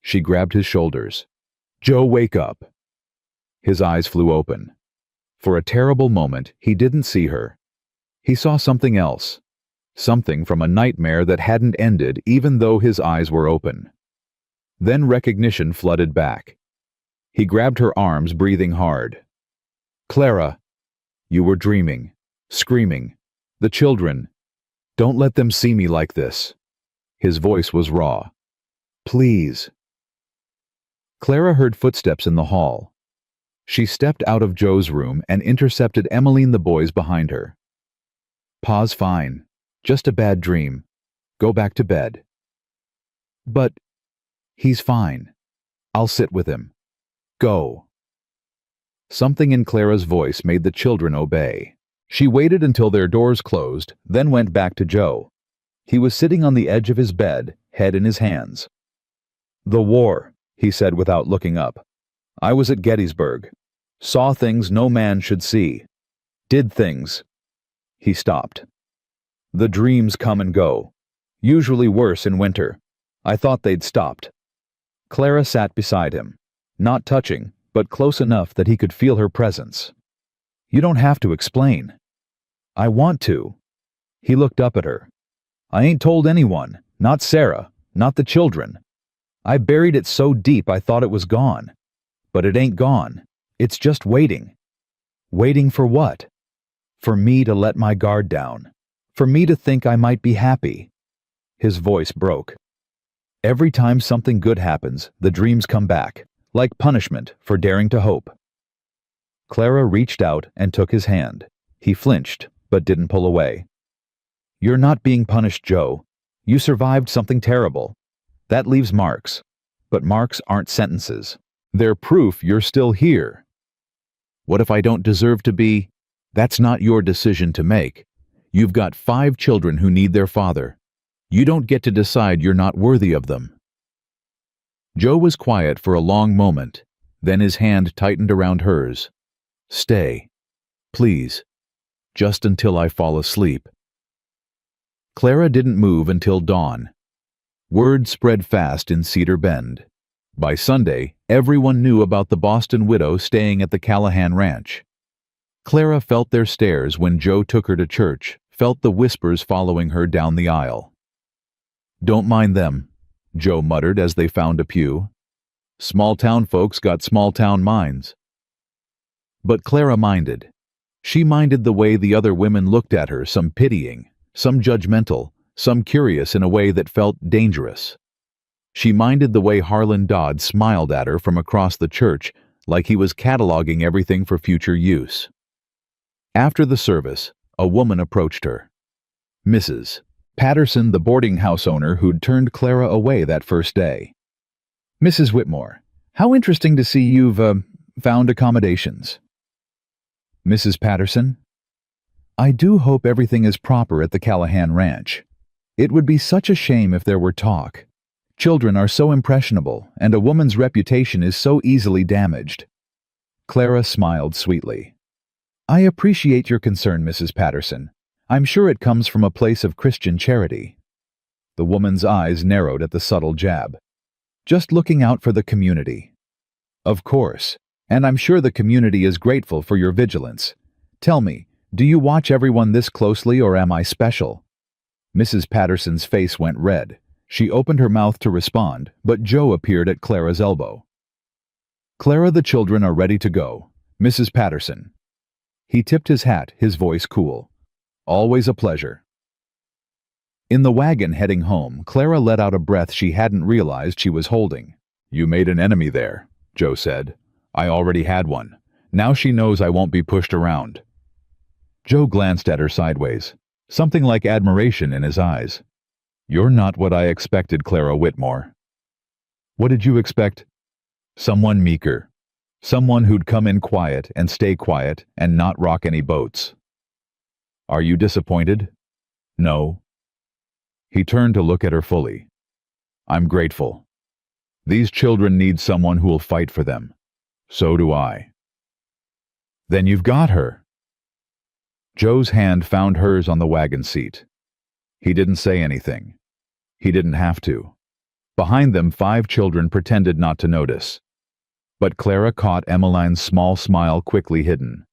She grabbed his shoulders. Joe, wake up. His eyes flew open. For a terrible moment, he didn't see her. He saw something else. Something from a nightmare that hadn't ended even though his eyes were open. Then recognition flooded back. He grabbed her arms, breathing hard. Clara, you were dreaming, screaming. The children. Don't let them see me like this. His voice was raw. Please. Clara heard footsteps in the hall. She stepped out of Joe's room and intercepted Emmeline the boys behind her. Pa's fine. Just a bad dream. Go back to bed. But he's fine. I'll sit with him. Go. Something in Clara's voice made the children obey. She waited until their doors closed, then went back to Joe. He was sitting on the edge of his bed, head in his hands. The war, he said without looking up. I was at Gettysburg. Saw things no man should see. Did things. He stopped. The dreams come and go. Usually worse in winter. I thought they'd stopped. Clara sat beside him. Not touching, but close enough that he could feel her presence. You don't have to explain. I want to. He looked up at her. I ain't told anyone, not Sarah, not the children. I buried it so deep I thought it was gone. But it ain't gone. It's just waiting. Waiting for what? For me to let my guard down. For me to think I might be happy. His voice broke. Every time something good happens, the dreams come back, like punishment for daring to hope. Clara reached out and took his hand. He flinched, but didn't pull away. You're not being punished, Joe. You survived something terrible. That leaves marks. But marks aren't sentences. They're proof you're still here. What if I don't deserve to be? That's not your decision to make. You've got 5 children who need their father. You don't get to decide you're not worthy of them. Joe was quiet for a long moment. Then his hand tightened around hers. Stay. Please. Just until I fall asleep. Clara didn't move until dawn. Word spread fast in Cedar Bend. By Sunday, everyone knew about the Boston widow staying at the Callahan Ranch. Clara felt their stares when Joe took her to church, felt the whispers following her down the aisle. Don't mind them, Joe muttered as they found a pew. Small-town folks got small-town minds. But Clara minded. She minded the way the other women looked at her, some pitying, some judgmental, some curious in a way that felt dangerous. She minded the way Harlan Dodd smiled at her from across the church, like he was cataloging everything for future use. After the service, a woman approached her. Mrs. Patterson, the boarding house owner who'd turned Clara away that first day. Mrs. Whitmore, how interesting to see you've, found accommodations. Mrs. Patterson, I do hope everything is proper at the Callahan Ranch. It would be such a shame if there were talk. Children are so impressionable, and a woman's reputation is so easily damaged. Clara smiled sweetly. I appreciate your concern, Mrs. Patterson. I'm sure it comes from a place of Christian charity. The woman's eyes narrowed at the subtle jab. Just looking out for the community. Of course, and I'm sure the community is grateful for your vigilance. Tell me, do you watch everyone this closely or am I special? Mrs. Patterson's face went red. She opened her mouth to respond, but Joe appeared at Clara's elbow. "Clara, the children are ready to go. Mrs. Patterson." He tipped his hat, his voice cool. "Always a pleasure." In the wagon heading home, Clara let out a breath she hadn't realized she was holding. "You made an enemy there," Joe said. "I already had one. Now she knows I won't be pushed around." Joe glanced at her sideways, something like admiration in his eyes. "You're not what I expected, Clara Whitmore." "What did you expect?" "Someone meeker. Someone who'd come in quiet and stay quiet and not rock any boats." "Are you disappointed?" "No." He turned to look at her fully. "I'm grateful. These children need someone who'll fight for them. So do I." "Then you've got her." Joe's hand found hers on the wagon seat. He didn't say anything. He didn't have to. Behind them, 5 children pretended not to notice. But Clara caught Emmeline's small smile quickly hidden.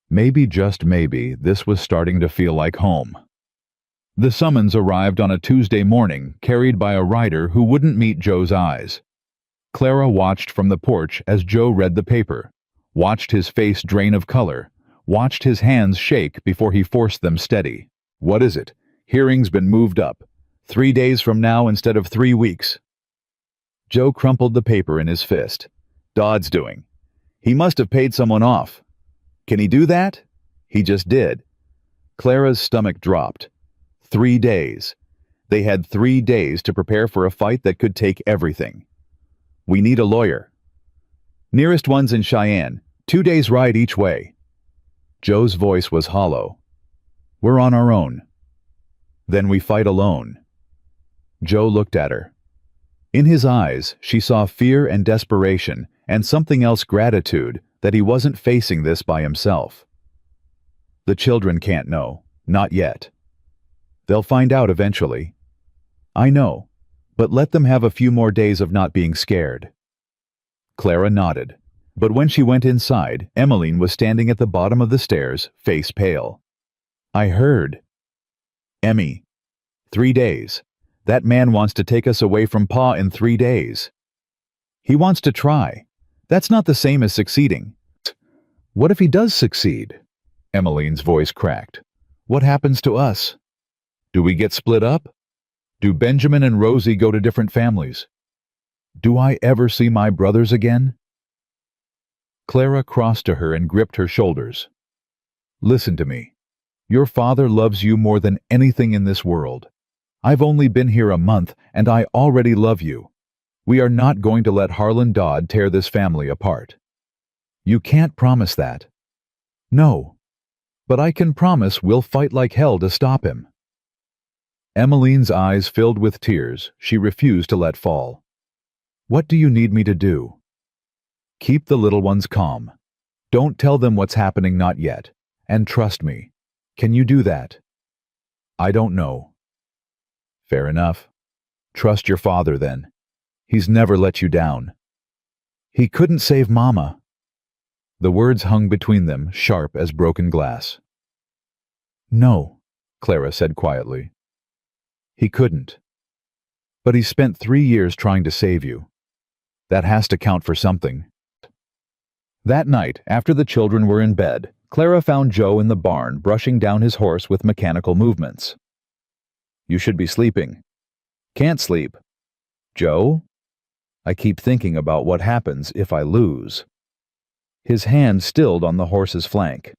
Maybe, just maybe, this was starting to feel like home. The summons arrived on a Tuesday morning, carried by a rider who wouldn't meet Joe's eyes. Clara watched from the porch as Joe read the paper, watched his face drain of color, watched his hands shake before he forced them steady. "What is it? Hearing's been moved up. 3 days from now instead of 3 weeks. Joe crumpled the paper in his fist. "Dodd's doing. He must have paid someone off. Can he do that?" He just did. Clara's stomach dropped. 3 days. They had 3 days to prepare for a fight that could take everything. "We need a lawyer." "Nearest one's in Cheyenne. 2 days' ride each way." Joe's voice was hollow. "We're on our own." "Then we fight alone." Joe looked at her. In his eyes, she saw fear and desperation, and something else, gratitude, that he wasn't facing this by himself. "The children can't know. Not yet. They'll find out eventually." "I know, but let them have a few more days of not being scared." Clara nodded, but when she went inside, Emmeline was standing at the bottom of the stairs, face pale. "I heard." "Emmy. 3 days. That man wants to take us away from Pa in 3 days. He wants to try. That's not the same as succeeding." "What if he does succeed?" Emmeline's voice cracked. "What happens to us? Do we get split up? Do Benjamin and Rosie go to different families? Do I ever see my brothers again?" Clara crossed to her and gripped her shoulders. "Listen to me. Your father loves you more than anything in this world. I've only been here a month, and I already love you. We are not going to let Harlan Dodd tear this family apart. You can't promise that." "No, but I can promise we'll fight like hell to stop him." Emmeline's eyes filled with tears she refused to let fall. "What do you need me to do?" "Keep the little ones calm. Don't tell them what's happening, not yet. And trust me. Can you do that?" "I don't know." "Fair enough. Trust your father, then. He's never let you down." "He couldn't save Mama." The words hung between them, sharp as broken glass. "No," Clara said quietly. "He couldn't. But he spent 3 years trying to save you. That has to count for something." That night, after the children were in bed, Clara found Joe in the barn brushing down his horse with mechanical movements. "You should be sleeping." "Can't sleep." "Joe?" "I keep thinking about what happens if I lose." His hand stilled on the horse's flank.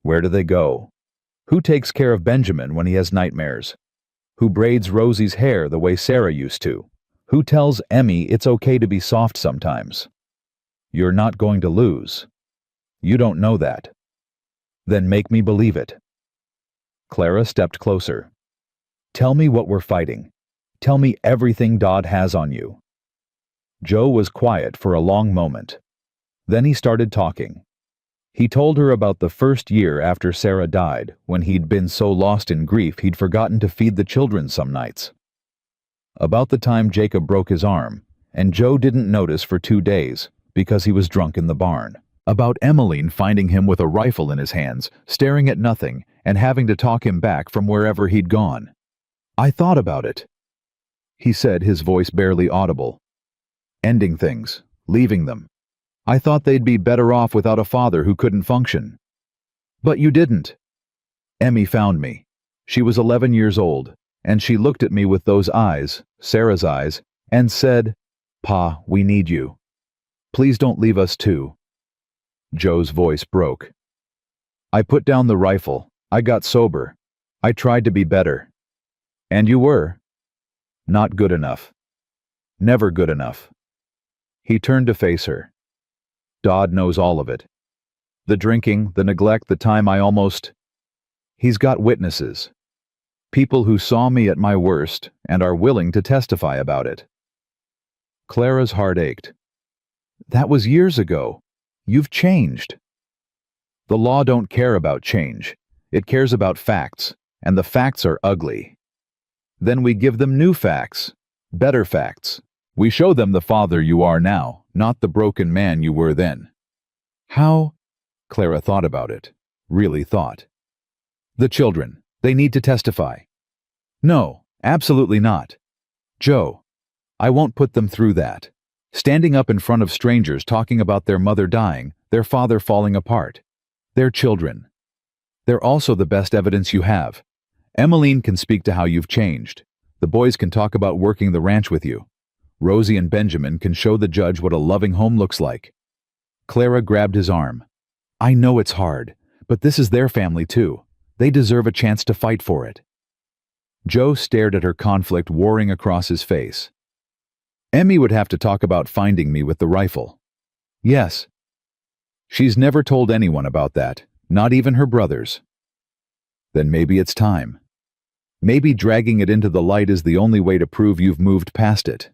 "Where do they go? Who takes care of Benjamin when he has nightmares? Who braids Rosie's hair the way Sarah used to? Who tells Emmy it's okay to be soft sometimes?" "You're not going to lose." "You don't know that." "Then make me believe it." Clara stepped closer. "Tell me what we're fighting. Tell me everything Dodd has on you." Joe was quiet for a long moment. Then he started talking. He told her about the first year after Sarah died, when he'd been so lost in grief he'd forgotten to feed the children some nights. About the time Jacob broke his arm, and Joe didn't notice for 2 days because he was drunk in the barn. About Emmeline finding him with a rifle in his hands, staring at nothing, and having to talk him back from wherever he'd gone. I thought about it, he said, his voice barely audible. Ending things, leaving them. I thought they'd be better off without a father who couldn't function. But you didn't. Emmy found me. She was 11 years old, and she looked at me with those eyes, Sarah's eyes, and said, "Pa, we need you. Please don't leave us too." Joe's voice broke. I put down the rifle. I got sober. I tried to be better. And you were. Not good enough. Never good enough. He turned to face her. Dodd knows all of it. The drinking, the neglect, the time I almost... He's got witnesses. People who saw me at my worst and are willing to testify about it. Clara's heart ached. That was years ago. You've changed. The law don't care about change. It cares about facts, and the facts are ugly. Then we give them new facts, better facts. We show them the father you are now, not the broken man you were then. How? Clara thought about it. Really thought. The children. They need to testify. No, absolutely not. Joe, I won't put them through that. Standing up in front of strangers talking about their mother dying, their father falling apart. Their children. They're also the best evidence you have. Emmeline can speak to how you've changed. The boys can talk about working the ranch with you. Rosie and Benjamin can show the judge what a loving home looks like. Clara grabbed his arm. I know it's hard, but this is their family too. They deserve a chance to fight for it. Joe stared at her conflict warring across his face. Emmy would have to talk about finding me with the rifle. Yes. She's never told anyone about that, not even her brothers. Then maybe it's time. Maybe dragging it into the light is the only way to prove you've moved past it.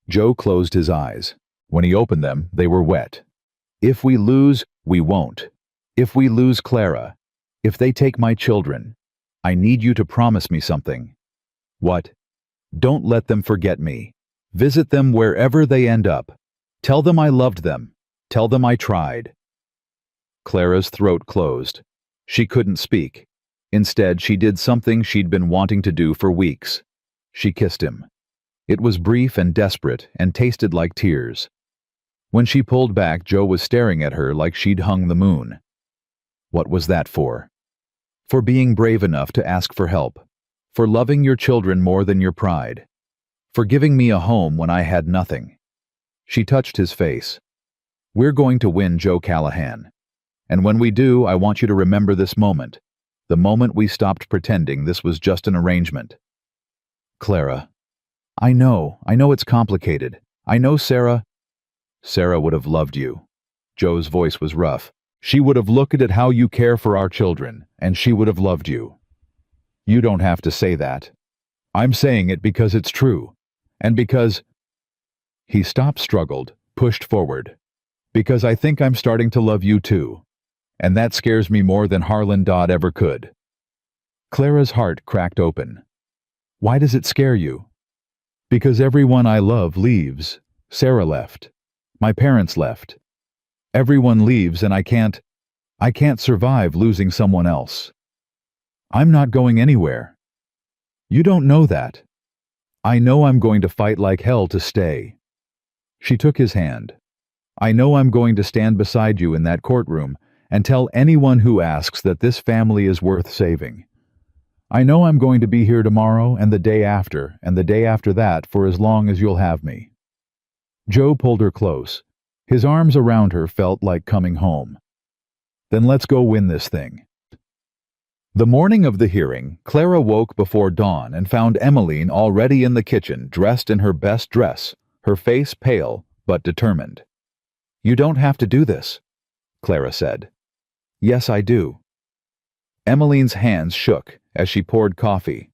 Joe closed his eyes. When he opened them, they were wet. If we lose, we won't. If we lose Clara, if they take my children, I need you to promise me something. What? Don't let them forget me. Visit them wherever they end up. Tell them I loved them. Tell them I tried. Clara's throat closed. She couldn't speak. Instead, she did something she'd been wanting to do for weeks. She kissed him. It was brief and desperate and tasted like tears. When she pulled back, Joe was staring at her like she'd hung the moon. What was that for? For being brave enough to ask for help. For loving your children more than your pride. For giving me a home when I had nothing. She touched his face. We're going to win, Joe Callahan. And when we do, I want you to remember this moment. The moment we stopped pretending this was just an arrangement. Clara. I know it's complicated. I know Sarah would have loved you. Joe's voice was rough. She would have looked at how you care for our children, and she would have loved you. You don't have to say that. I'm saying it because it's true. And because... He stopped, struggled, pushed forward. Because I think I'm starting to love you too. And that scares me more than Harlan Dodd ever could. Clara's heart cracked open. Why does it scare you? Because everyone I love leaves. Sarah left. My parents left. Everyone leaves and I can't survive losing someone else. I'm not going anywhere. You don't know that. I know I'm going to fight like hell to stay. She took his hand. I know I'm going to stand beside you in that courtroom and tell anyone who asks that this family is worth saving. I know I'm going to be here tomorrow and the day after that for as long as you'll have me. Joe pulled her close. His arms around her felt like coming home. Then let's go win this thing. The morning of the hearing, Clara woke before dawn and found Emmeline already in the kitchen, dressed in her best dress, her face pale but determined. You don't have to do this, Clara said. Yes, I do. Emmeline's hands shook as she poured coffee.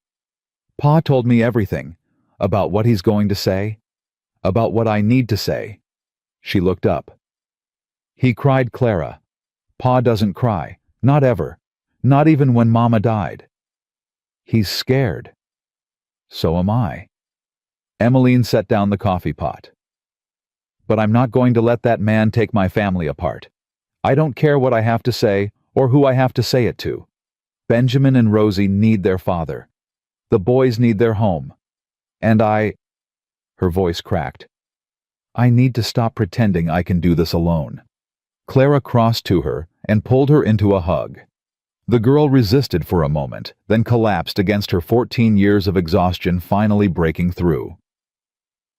Pa told me everything, about what he's going to say, about what I need to say. She looked up. He cried, Clara. Pa doesn't cry, not ever, not even when Mama died. He's scared. So am I. Emmeline set down the coffee pot. but I'm not going to let that man take my family apart. I don't care what I have to say or who I have to say it to. Benjamin and Rosie need their father. The boys need their home. And her voice cracked. I need to stop pretending I can do this alone. Clara crossed to her and pulled her into a hug. The girl resisted for a moment, then collapsed against her 14 years of exhaustion finally breaking through.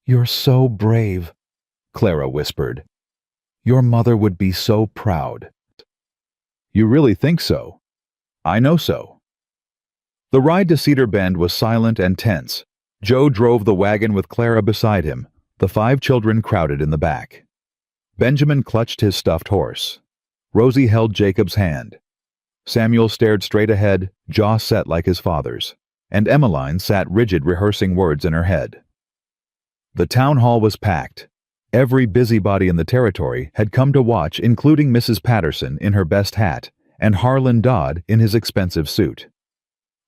You're so brave, Clara whispered. Your mother would be so proud. You really think so? I know so. The ride to Cedar Bend was silent and tense. Joe drove the wagon with Clara beside him, the 5 children crowded in the back. Benjamin clutched his stuffed horse. Rosie held Jacob's hand. Samuel stared straight ahead, jaw set like his father's, and Emmeline sat rigid rehearsing words in her head. The town hall was packed. Every busybody in the territory had come to watch, including Mrs. Patterson in her best hat and Harlan Dodd in his expensive suit.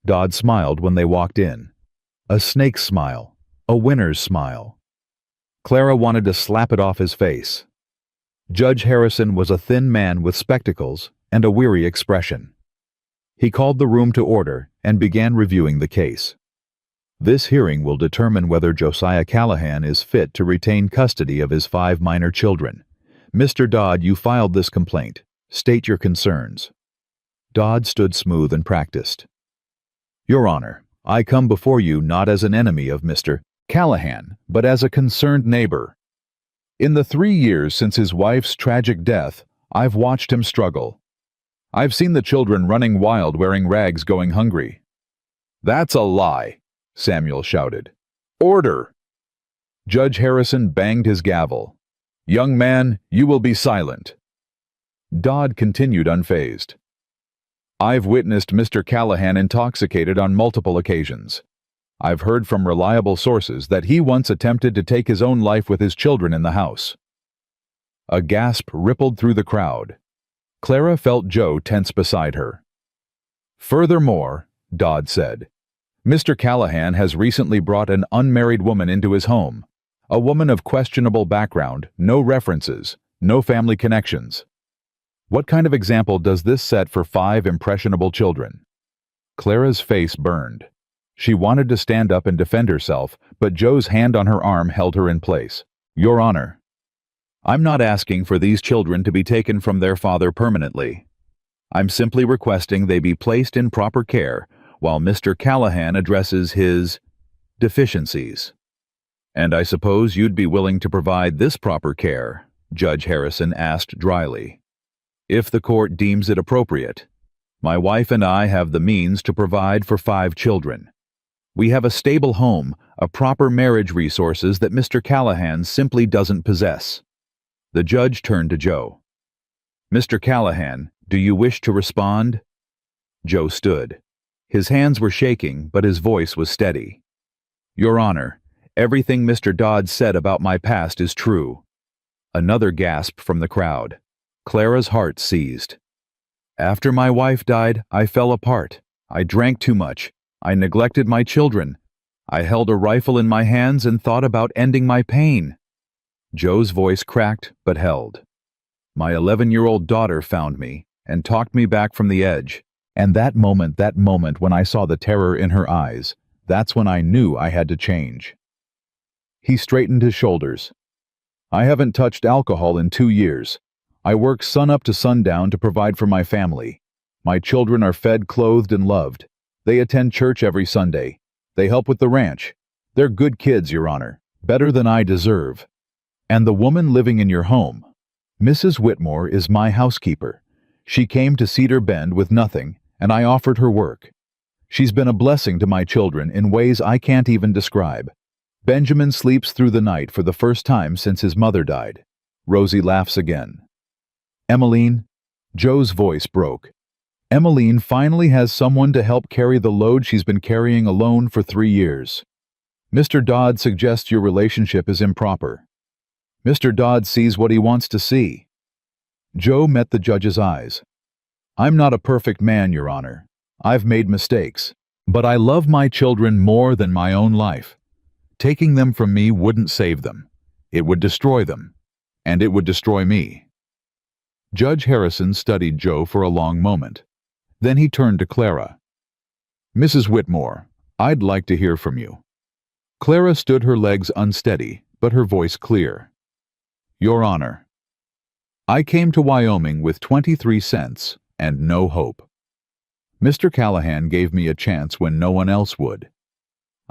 Dodd smiled when they walked in. A snake's smile, a winner's smile. Clara wanted to slap it off his face. Judge Harrison was a thin man with spectacles and a weary expression. He called the room to order and began reviewing the case. This hearing will determine whether Josiah Callahan is fit to retain custody of his 5 minor children. Mr. Dodd, you filed this complaint. State your concerns. Dodd stood smooth and practiced. Your Honor, I come before you not as an enemy of Mr. Callahan, but as a concerned neighbor. In the 3 years since his wife's tragic death, I've watched him struggle. I've seen the children running wild wearing rags going hungry. That's a lie, Samuel shouted. Order! Judge Harrison banged his gavel. Young man, you will be silent. Dodd continued unfazed. I've witnessed Mr. Callahan intoxicated on multiple occasions. I've heard from reliable sources that he once attempted to take his own life with his children in the house. A gasp rippled through the crowd. Clara felt Joe tense beside her. Furthermore, Dodd said, Mr. Callahan has recently brought an unmarried woman into his home, a woman of questionable background, no references, no family connections. What kind of example does this set for 5 impressionable children? Clara's face burned. She wanted to stand up and defend herself, but Joe's hand on her arm held her in place. Your Honor, I'm not asking for these children to be taken from their father permanently. I'm simply requesting they be placed in proper care while Mr. Callahan addresses his deficiencies. And I suppose you'd be willing to provide this proper care, Judge Harrison asked dryly. If the court deems it appropriate. My wife and I have the means to provide for 5 children. We have a stable home, a proper marriage resources that Mr. Callahan simply doesn't possess. The judge turned to Joe. Mr. Callahan, do you wish to respond? Joe stood. His hands were shaking, but his voice was steady. Your Honor, everything Mr. Dodd said about my past is true. Another gasp from the crowd. Clara's heart seized. After my wife died, I fell apart. I drank too much. I neglected my children. I held a rifle in my hands and thought about ending my pain. Joe's voice cracked but held. My 11-year-old daughter found me and talked me back from the edge. And that moment when I saw the terror in her eyes, that's when I knew I had to change. He straightened his shoulders. I haven't touched alcohol in 2 years. I work sunup to sundown to provide for my family. My children are fed, clothed, and loved. They attend church every Sunday. They help with the ranch. They're good kids, Your Honor, better than I deserve. And the woman living in your home, Mrs. Whitmore, is my housekeeper. She came to Cedar Bend with nothing, and I offered her work. She's been a blessing to my children in ways I can't even describe. Benjamin sleeps through the night for the first time since his mother died. Rosie laughs again. Emmeline, Joe's voice broke. Emmeline finally has someone to help carry the load she's been carrying alone for 3 years. Mr. Dodd suggests your relationship is improper. Mr. Dodd sees what he wants to see. Joe met the judge's eyes. I'm not a perfect man, Your Honor. I've made mistakes. But I love my children more than my own life. Taking them from me wouldn't save them. It would destroy them. and it would destroy me." Judge Harrison studied Joe for a long moment. Then he turned to Clara. "Mrs. Whitmore, I'd like to hear from you." Clara stood her legs unsteady, but her voice clear. "Your Honor, I came to Wyoming with 23 cents and no hope. Mr. Callahan gave me a chance when no one else would.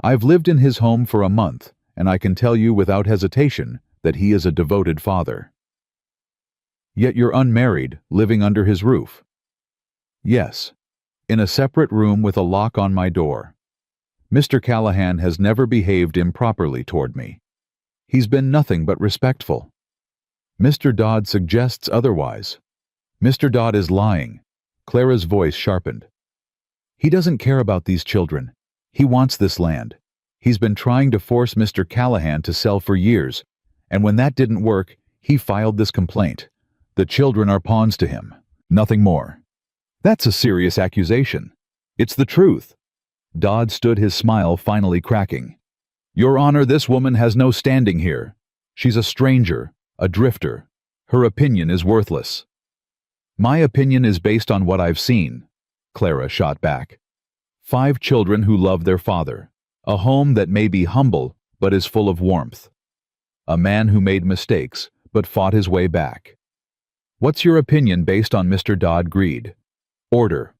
I've lived in his home for a month, and I can tell you without hesitation that he is a devoted father." "Yet you're unmarried, living under his roof." "Yes, in a separate room with a lock on my door. Mr. Callahan has never behaved improperly toward me. He's been nothing but respectful." "Mr. Dodd suggests otherwise." "Mr. Dodd is lying." Clara's voice sharpened. "He doesn't care about these children. He wants this land. He's been trying to force Mr. Callahan to sell for years, and when that didn't work, he filed this complaint. The children are pawns to him, nothing more." "That's a serious accusation." "It's the truth." Dodd stood, his smile finally cracking. "Your Honor, this woman has no standing here. She's a stranger, a drifter. Her opinion is worthless." "My opinion is based on what I've seen," Clara shot back. 5 children who love their father. A home that may be humble, but is full of warmth. A man who made mistakes, but fought his way back. "What's your opinion based on Mr. Dodd greed?" "Order."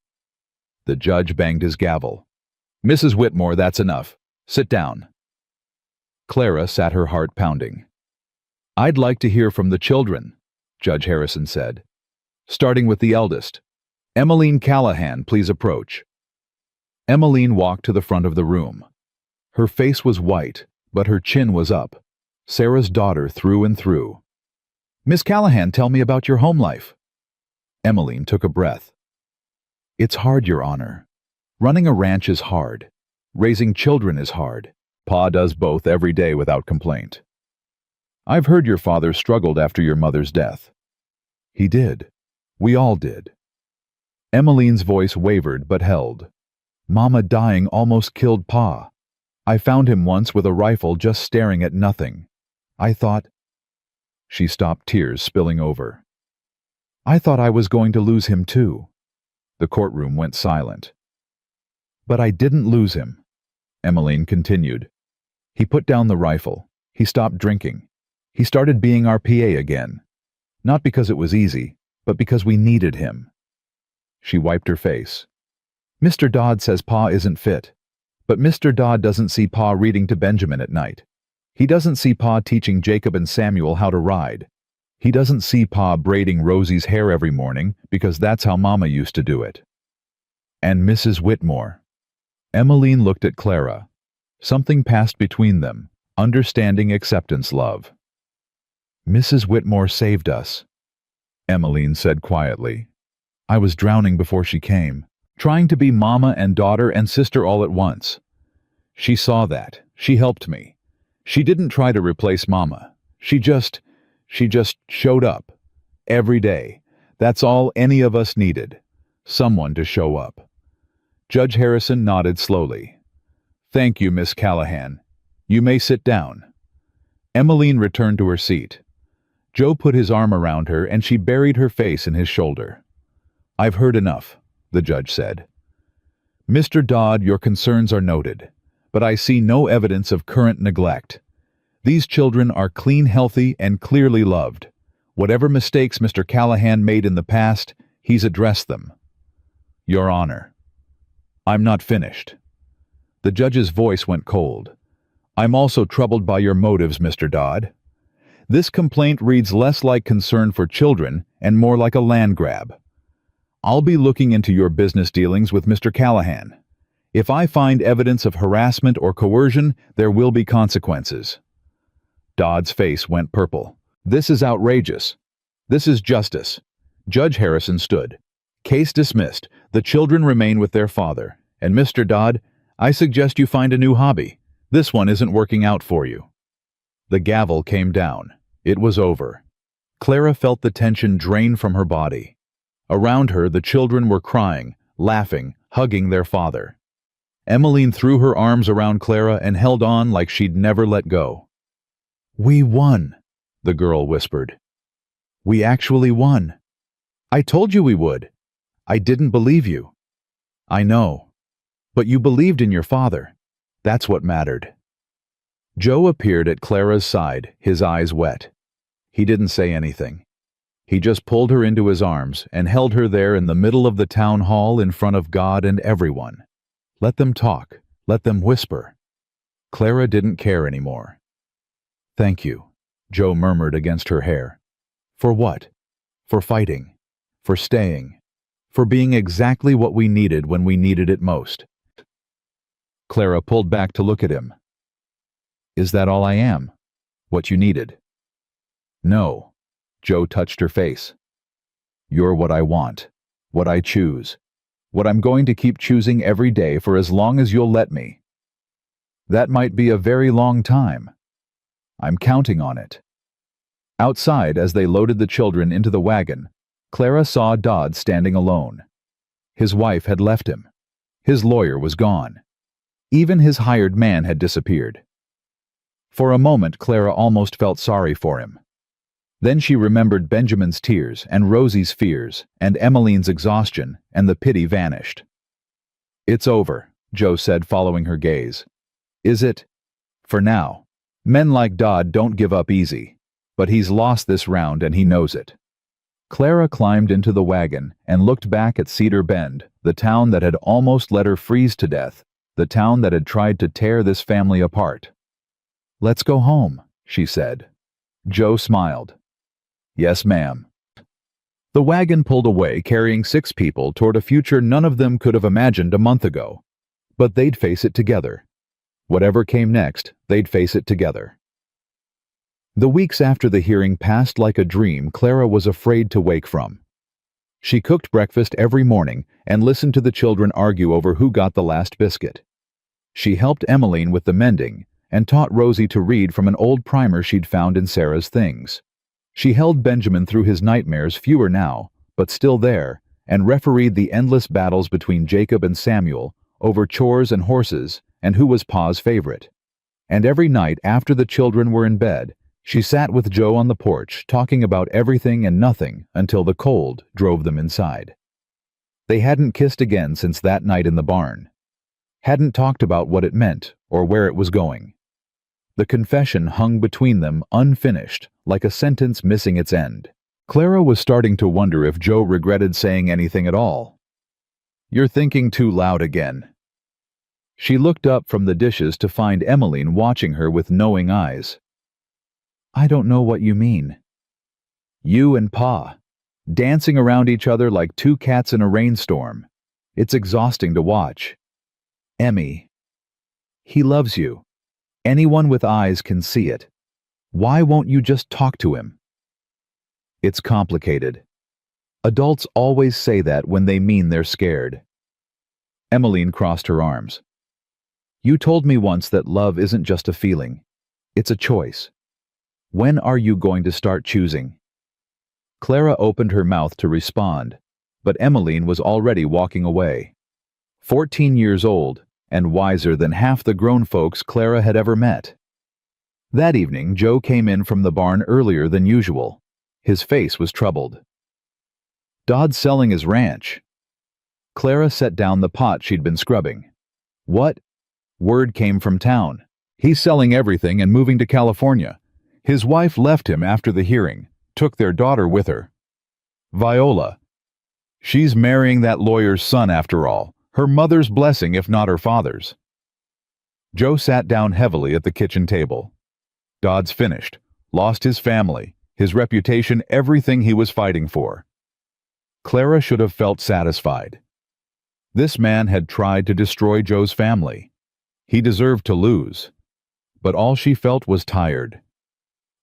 The judge banged his gavel. "Mrs. Whitmore, that's enough. Sit down." Clara sat, her heart pounding. "I'd like to hear from the children," Judge Harrison said. "Starting with the eldest. Emmeline Callahan, please approach." Emmeline walked to the front of the room. Her face was white, but her chin was up. Sarah's daughter through and through. "Miss Callahan, tell me about your home life." Emmeline took a breath. "It's hard, Your Honor. Running a ranch is hard. Raising children is hard. Pa does both every day without complaint. I've heard your father struggled after your mother's death." "He did. We all did." Emmeline's voice wavered but held. "Mama dying almost killed Pa. I found him once with a rifle just staring at nothing. I thought—" She stopped, tears spilling over. "I thought I was going to lose him too." The courtroom went silent. "But I didn't lose him," Emmeline continued. "He put down the rifle. He stopped drinking. He started being our PA again. Not because it was easy, but because we needed him." She wiped her face. "Mr. Dodd says Pa isn't fit. But Mr. Dodd doesn't see Pa reading to Benjamin at night. He doesn't see Pa teaching Jacob and Samuel how to ride. He doesn't see Pa braiding Rosie's hair every morning because that's how Mama used to do it." "And Mrs. Whitmore." Emmeline looked at Clara. Something passed between them, understanding, acceptance, love. "Mrs. Whitmore saved us," Emmeline said quietly. "I was drowning before she came, trying to be mama and daughter and sister all at once. She saw that. She helped me. She didn't try to replace Mama. She just showed up. Every day. That's all any of us needed. Someone to show up." Judge Harrison nodded slowly. "Thank you, Miss Callahan. You may sit down." Emmeline returned to her seat. Joe put his arm around her and she buried her face in his shoulder. "I've heard enough," the judge said. "Mr. Dodd, your concerns are noted, but I see no evidence of current neglect. These children are clean, healthy, and clearly loved. Whatever mistakes Mr. Callahan made in the past, he's addressed them." "Your Honor." "I'm not finished." The judge's voice went cold. "I'm also troubled by your motives, Mr. Dodd. This complaint reads less like concern for children and more like a land grab. I'll be looking into your business dealings with Mr. Callahan. If I find evidence of harassment or coercion, there will be consequences." Dodd's face went purple. "This is outrageous. This is justice." Judge Harrison stood. "Case dismissed. The children remain with their father. And Mr. Dodd, I suggest you find a new hobby. This one isn't working out for you." The gavel came down. It was over. Clara felt the tension drain from her body. Around her, the children were crying, laughing, hugging their father. Emmeline threw her arms around Clara and held on like she'd never let go. "We won," the girl whispered. We actually won. I told you we would. I didn't believe you. I know. But you believed in your father. That's what mattered. Joe appeared at Clara's side, his eyes wet. He didn't say anything. He just pulled her into his arms and held her there in the middle of the town hall in front of God and everyone. Let them talk. Let them whisper. Clara didn't care anymore. Thank you, Joe murmured against her hair. For what? For fighting. For staying. For being exactly what we needed when we needed it most. Clara pulled back to look at him. Is that all I am? What you needed? No. Joe touched her face. You're what I want. What I choose. What I'm going to keep choosing every day for as long as you'll let me. That might be a very long time. I'm counting on it. Outside, as they loaded the children into the wagon, Clara saw Dodd standing alone. His wife had left him. His lawyer was gone. Even his hired man had disappeared. For a moment, Clara almost felt sorry for him. Then she remembered Benjamin's tears and Rosie's fears and Emmeline's exhaustion, and the pity vanished. It's over, Joe said, following her gaze. Is it? For now. Men like Dodd don't give up easy. But he's lost this round and he knows it. Clara climbed into the wagon and looked back at Cedar Bend, the town that had almost let her freeze to death, the town that had tried to tear this family apart. Let's go home, she said. Joe smiled. Yes, ma'am. The wagon pulled away, carrying 6 people toward a future none of them could have imagined a month ago. But they'd face it together. Whatever came next, they'd face it together. The weeks after the hearing passed like a dream Clara was afraid to wake from. She cooked breakfast every morning and listened to the children argue over who got the last biscuit. She helped Emmeline with the mending and taught Rosie to read from an old primer she'd found in Sarah's things. She held Benjamin through his nightmares, fewer now, but still there, and refereed the endless battles between Jacob and Samuel over chores and horses and who was Pa's favorite. And every night after the children were in bed, she sat with Joe on the porch, talking about everything and nothing until the cold drove them inside. They hadn't kissed again since that night in the barn. Hadn't talked about what it meant or where it was going. The confession hung between them unfinished, like a sentence missing its end. Clara was starting to wonder if Joe regretted saying anything at all. You're thinking too loud again. She looked up from the dishes to find Emmeline watching her with knowing eyes. I don't know what you mean. You and Pa, dancing around each other like 2 cats in a rainstorm. It's exhausting to watch. Emmy. He loves you. Anyone with eyes can see it. Why won't you just talk to him? It's complicated. Adults always say that when they mean they're scared. Emmeline crossed her arms. You told me once that love isn't just a feeling. It's a choice. When are you going to start choosing? Clara opened her mouth to respond, but Emmeline was already walking away. 14 years old, and wiser than half the grown folks Clara had ever met. That evening, Joe came in from the barn earlier than usual. His face was troubled. Dodd's selling his ranch. Clara set down the pot she'd been scrubbing. What? Word came from town. He's selling everything and moving to California. His wife left him after the hearing, took their daughter with her. Viola. She's marrying that lawyer's son after all. Her mother's blessing, if not her father's. Joe sat down heavily at the kitchen table. Dodd's finished. Lost his family, his reputation, everything he was fighting for. Clara should have felt satisfied. This man had tried to destroy Joe's family. He deserved to lose. But all she felt was tired.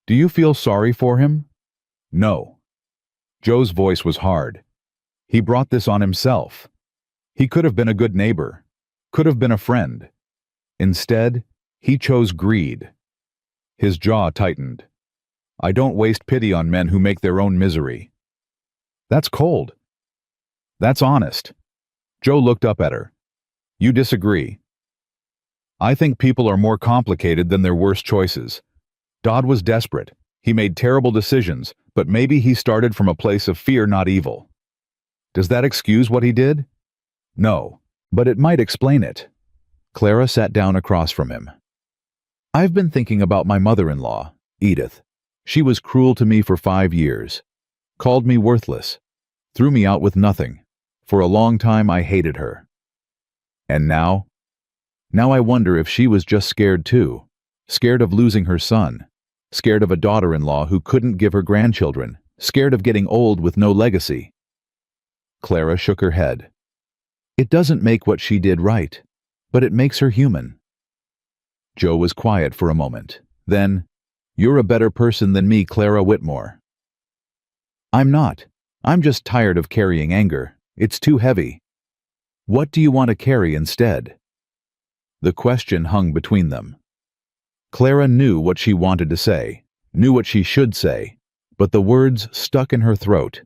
Do you feel sorry for him? No. Joe's voice was hard. He brought this on himself. He could have been a good neighbor, could have been a friend. Instead, he chose greed. His jaw tightened. I don't waste pity on men who make their own misery. That's cold. That's honest. Joe looked up at her. You disagree. I think people are more complicated than their worst choices. Dodd was desperate. He made terrible decisions, but maybe he started from a place of fear, not evil. Does that excuse what he did? No, but it might explain it. Clara sat down across from him. I've been thinking about my mother-in-law, Edith. She was cruel to me for 5 years. Called me worthless. Threw me out with nothing. For a long time I hated her. And now? Now I wonder if she was just scared too. Scared of losing her son. Scared of a daughter-in-law who couldn't give her grandchildren. Scared of getting old with no legacy. Clara shook her head. It doesn't make what she did right, but it makes her human. Joe was quiet for a moment. Then, you're a better person than me, Clara Whitmore. I'm not. I'm just tired of carrying anger. It's too heavy. What do you want to carry instead? The question hung between them. Clara knew what she wanted to say, knew what she should say, but the words stuck in her throat.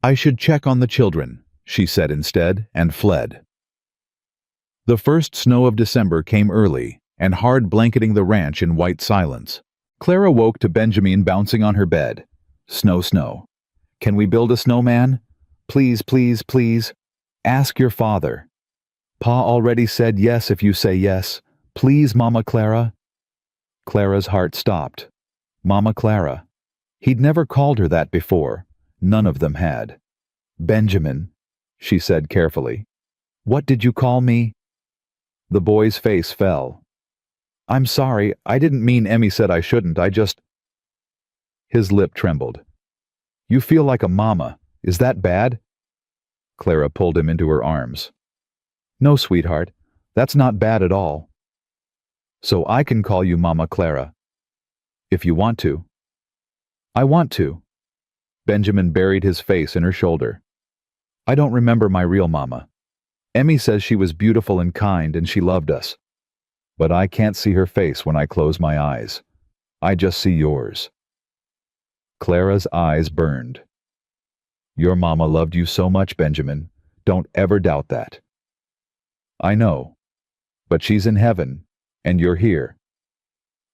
I should check on the children, she said instead, and fled. The first snow of December came early, and hard blanketing the ranch in white silence. Clara woke to Benjamin bouncing on her bed. Snow, snow. Can we build a snowman? Please, please, please. Ask your father. Pa already said yes if you say yes. Please, Mama Clara. Clara's heart stopped. Mama Clara. He'd never called her that before. None of them had. Benjamin, she said carefully. What did you call me? The boy's face fell. I'm sorry, I didn't mean Emmy said I shouldn't, I just... His lip trembled. You feel like a mama. Is that bad? Clara pulled him into her arms. No, sweetheart, that's not bad at all. So I can call you Mama Clara. If you want to. I want to. Benjamin buried his face in her shoulder. I don't remember my real mama. Emmy says she was beautiful and kind and she loved us. But I can't see her face when I close my eyes. I just see yours. Clara's eyes burned. Your mama loved you so much, Benjamin. Don't ever doubt that. I know. But she's in heaven, and you're here.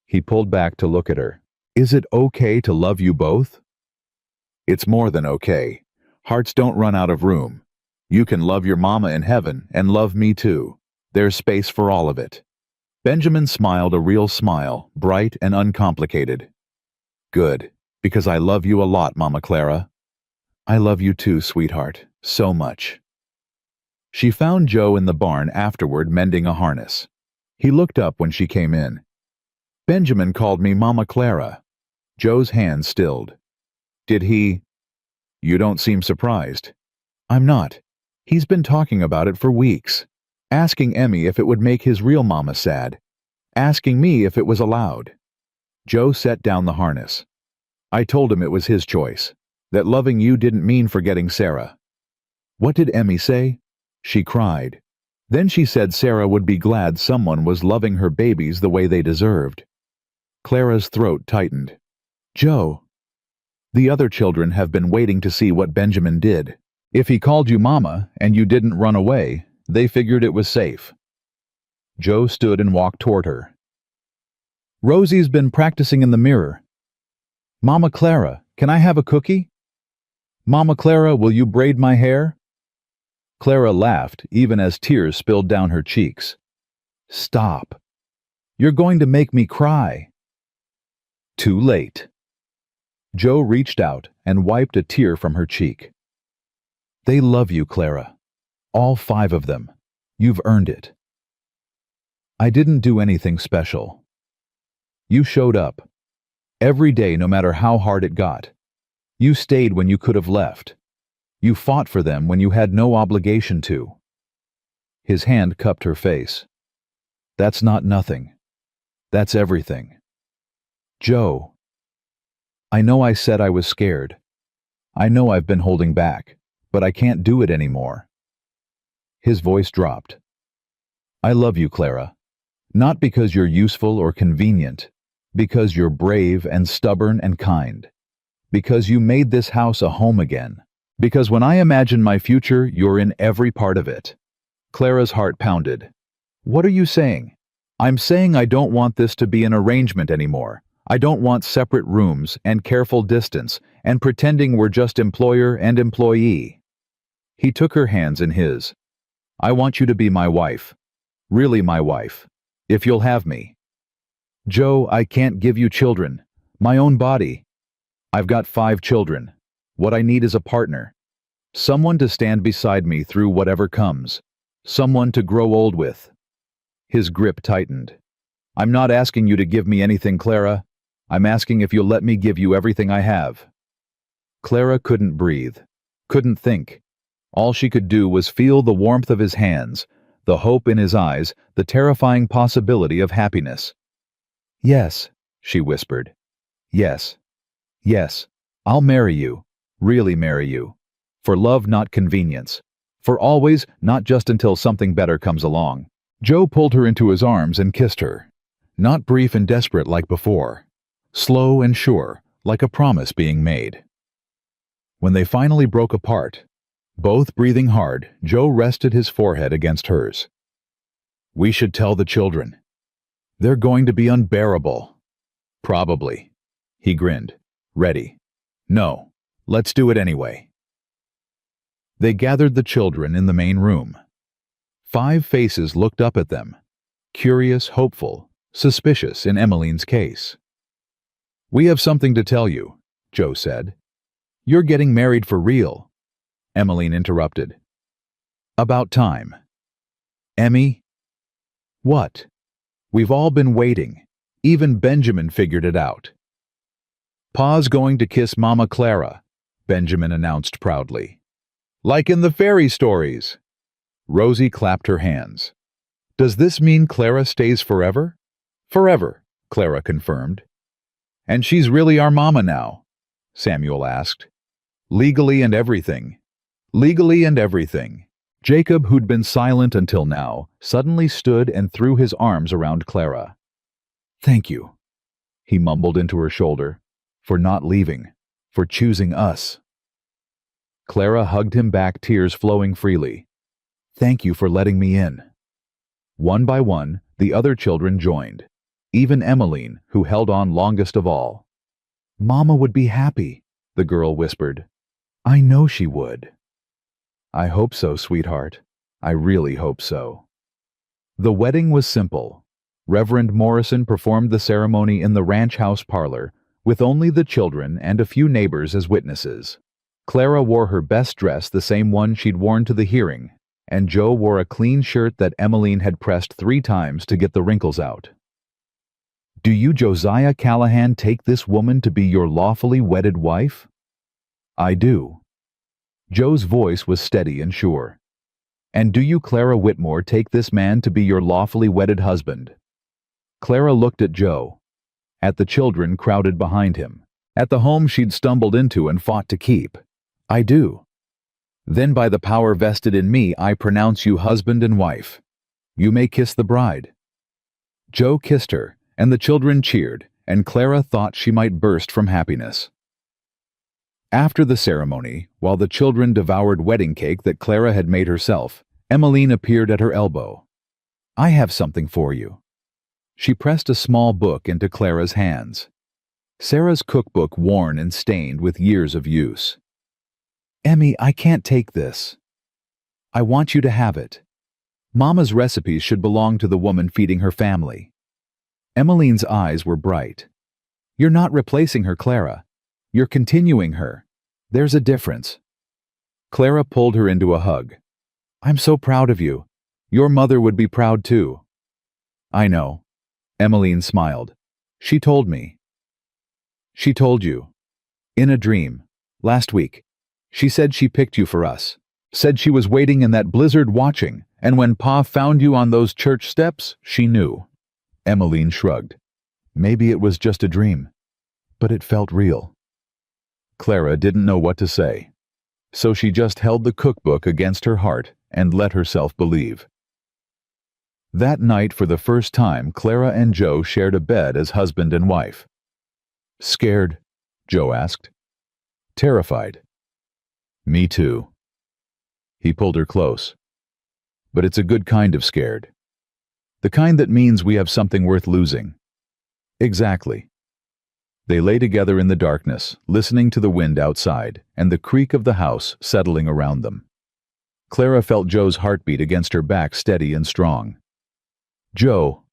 He pulled back to look at her. Is it okay to love you both? It's more than okay. Hearts don't run out of room. You can love your mama in heaven and love me too. There's space for all of it. Benjamin smiled a real smile, bright and uncomplicated. Good, because I love you a lot, Mama Clara. I love you too, sweetheart, so much. She found Joe in the barn afterward mending a harness. He looked up when she came in. Benjamin called me Mama Clara. Joe's hand stilled. Did he? You don't seem surprised. I'm not. He's been talking about it for weeks. Asking Emmy if it would make his real mama sad. Asking me if it was allowed. Joe set down the harness. I told him it was his choice. That loving you didn't mean forgetting Sarah. What did Emmy say? She cried. Then she said Sarah would be glad someone was loving her babies the way they deserved. Clara's throat tightened. Joe. The other children have been waiting to see what Benjamin did. If he called you Mama and you didn't run away, they figured it was safe. Joe stood and walked toward her. Rosie's been practicing in the mirror. Mama Clara, can I have a cookie? Mama Clara, will you braid my hair? Clara laughed, even as tears spilled down her cheeks. Stop. You're going to make me cry. Too late. Joe reached out and wiped a tear from her cheek. They love you, Clara. All 5 of them. You've earned it. I didn't do anything special. You showed up. Every day, no matter how hard it got. You stayed when you could have left. You fought for them when you had no obligation to. His hand cupped her face. That's not nothing. That's everything. Joe. I know I said I was scared. I know I've been holding back, but I can't do it anymore. His voice dropped. I love you, Clara. Not because you're useful or convenient, because you're brave and stubborn and kind. Because you made this house a home again. Because when I imagine my future, you're in every part of it. Clara's heart pounded. What are you saying? I'm saying I don't want this to be an arrangement anymore. I don't want separate rooms and careful distance and pretending we're just employer and employee." He took her hands in his. "I want you to be my wife. Really my wife. If you'll have me." "Joe, I can't give you children. My own body. I've got 5 children. What I need is a partner. Someone to stand beside me through whatever comes. Someone to grow old with." His grip tightened. "I'm not asking you to give me anything, Clara. I'm asking if you'll let me give you everything I have." Clara couldn't breathe, couldn't think. All she could do was feel the warmth of his hands, the hope in his eyes, the terrifying possibility of happiness. "Yes," she whispered. "Yes. Yes. I'll marry you. Really marry you. For love, not convenience. For always, not just until something better comes along." Joe pulled her into his arms and kissed her. Not brief and desperate like before. Slow and sure, like a promise being made. When they finally broke apart, both breathing hard, Joe rested his forehead against hers. "We should tell the children. They're going to be unbearable." "Probably." He grinned. "Ready." "No. Let's do it anyway." They gathered the children in the main room. 5 faces looked up at them, curious, hopeful, suspicious in Emmeline's case. "We have something to tell you," Joe said. "You're getting married for real." Emmeline interrupted. "About time." "Emmy?" "What?" "We've all been waiting. Even Benjamin figured it out." "Pa's going to kiss Mama Clara," Benjamin announced proudly. "Like in the fairy stories." Rosie clapped her hands. "Does this mean Clara stays forever?" "Forever," Clara confirmed. "And she's really our mama now?" Samuel asked. "Legally and everything." "Legally and everything." Jacob, who'd been silent until now, suddenly stood and threw his arms around Clara. "Thank you," he mumbled into her shoulder, "for not leaving, for choosing us." Clara hugged him back, tears flowing freely. "Thank you for letting me in." One by one, the other children joined, even Emmeline, who held on longest of all. "Mama would be happy," the girl whispered. "I know she would." "I hope so, sweetheart. I really hope so." The wedding was simple. Reverend Morrison performed the ceremony in the ranch house parlor, with only the children and a few neighbors as witnesses. Clara wore her best dress, the same one she'd worn to the hearing, and Joe wore a clean shirt that Emmeline had pressed 3 times to get the wrinkles out. "Do you, Josiah Callahan, take this woman to be your lawfully wedded wife?" "I do." Joe's voice was steady and sure. "And do you, Clara Whitmore, take this man to be your lawfully wedded husband?" Clara looked at Joe, at the children crowded behind him, at the home she'd stumbled into and fought to keep. "I do." "Then by the power vested in me, I pronounce you husband and wife. You may kiss the bride." Joe kissed her, and the children cheered, and Clara thought she might burst from happiness. After the ceremony, while the children devoured wedding cake that Clara had made herself, Emmeline appeared at her elbow. "I have something for you." She pressed a small book into Clara's hands. Sarah's cookbook, worn and stained with years of use. "Emmy, I can't take this. I want you to have it. Mama's recipes should belong to the woman feeding her family." Emmeline's eyes were bright. "You're not replacing her, Clara. You're continuing her. There's a difference." Clara pulled her into a hug. "I'm so proud of you. Your mother would be proud too." "I know." Emmeline smiled. "She told me." "She told you. In a dream. Last week. She said she picked you for us. Said she was waiting in that blizzard watching, and when Pa found you on those church steps, she knew." Emmeline shrugged. "Maybe it was just a dream. But it felt real." Clara didn't know what to say, so she just held the cookbook against her heart and let herself believe. That night, for the first time, Clara and Joe shared a bed as husband and wife. "Scared?" Joe asked. "Terrified." "Me too." He pulled her close. "But it's a good kind of scared. The kind that means we have something worth losing." "Exactly." They lay together in the darkness, listening to the wind outside and the creak of the house settling around them. Clara felt Joe's heartbeat against her back, steady and strong. Joe,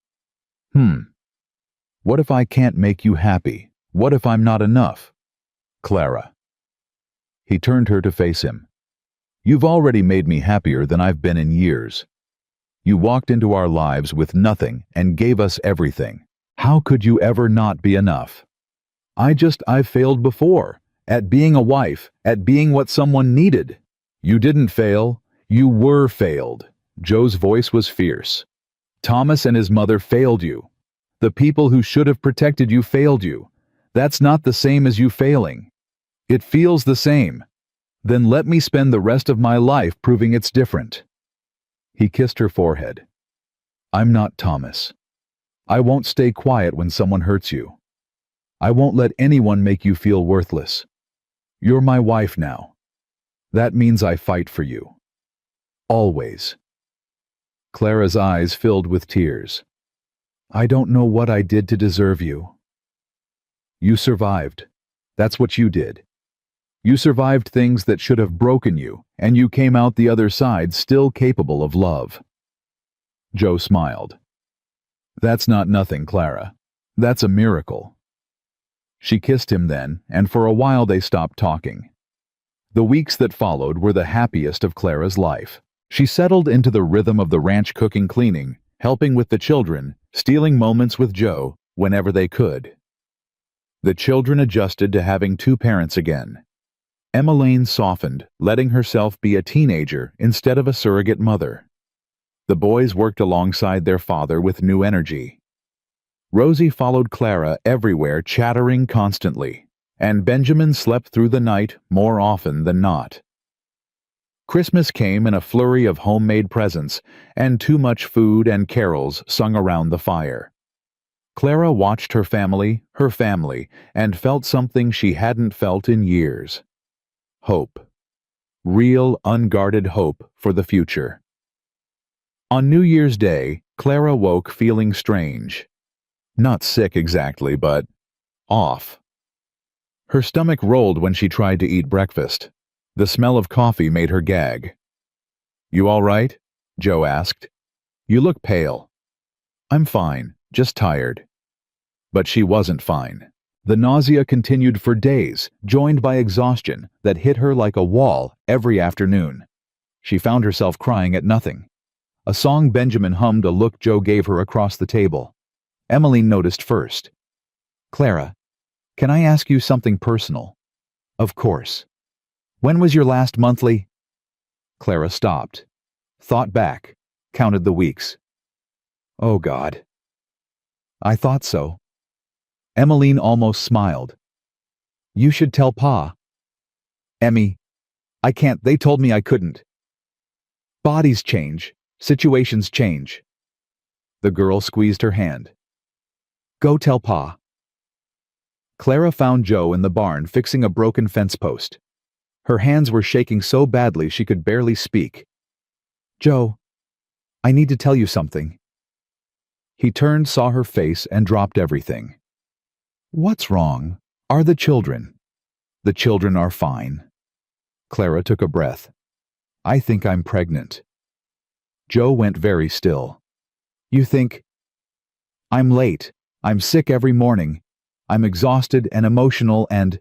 what if I can't make you happy? What if I'm not enough? Clara. He turned her to face him. You've already made me happier than I've been in years. You walked into our lives with nothing and gave us everything. How could you ever not be enough? I've failed before, at being a wife, at being what someone needed. You didn't fail, you were failed. Joe's voice was fierce. Thomas and his mother failed you. The people who should have protected you failed you. That's not the same as you failing. It feels the same. Then let me spend the rest of my life proving it's different. He kissed her forehead. I'm not Thomas. I won't stay quiet when someone hurts you. I won't let anyone make you feel worthless. You're my wife now. That means I fight for you. Always. Clara's eyes filled with tears. I don't know what I did to deserve you. You survived. That's what you did. You survived things that should have broken you, and you came out the other side still capable of love. Joe smiled. That's not nothing, Clara. That's a miracle. She kissed him then, and for a while they stopped talking. The weeks that followed were the happiest of Clara's life. She settled into the rhythm of the ranch, cooking, cleaning, helping with the children, stealing moments with Joe whenever they could. The children adjusted to having two parents again. Emmeline softened, letting herself be a teenager instead of a surrogate mother. The boys worked alongside their father with new energy. Rosie followed Clara everywhere, chattering constantly, and Benjamin slept through the night more often than not. Christmas came in a flurry of homemade presents and too much food and carols sung around the fire. Clara watched her family, and felt something she hadn't felt in years. Hope. Real, unguarded hope for the future. On New Year's Day, Clara woke feeling strange. Not sick exactly, but off. Her stomach rolled when she tried to eat breakfast. The smell of coffee made her gag. You all right? Joe asked. You look pale. I'm fine, just tired. But she wasn't fine. The nausea continued for days, joined by exhaustion that hit her like a wall every afternoon. She found herself crying at nothing. A song Benjamin hummed, a look Joe gave her across the table. Emmeline noticed first. Clara, can I ask you something personal? Of course. When was your last monthly? Clara stopped, thought back, counted the weeks. Oh God. I thought so. Emmeline almost smiled. You should tell Pa. Emmy, I can't, they told me I couldn't. Bodies change, situations change. The girl squeezed her hand. Go tell Pa. Clara found Joe in the barn fixing a broken fence post. Her hands were shaking so badly she could barely speak. Joe, I need to tell you something. He turned, saw her face, and dropped everything. What's wrong? Are the children? The children are fine. Clara took a breath. I think I'm pregnant. Joe went very still. You think? I'm late. I'm sick every morning. I'm exhausted and emotional and...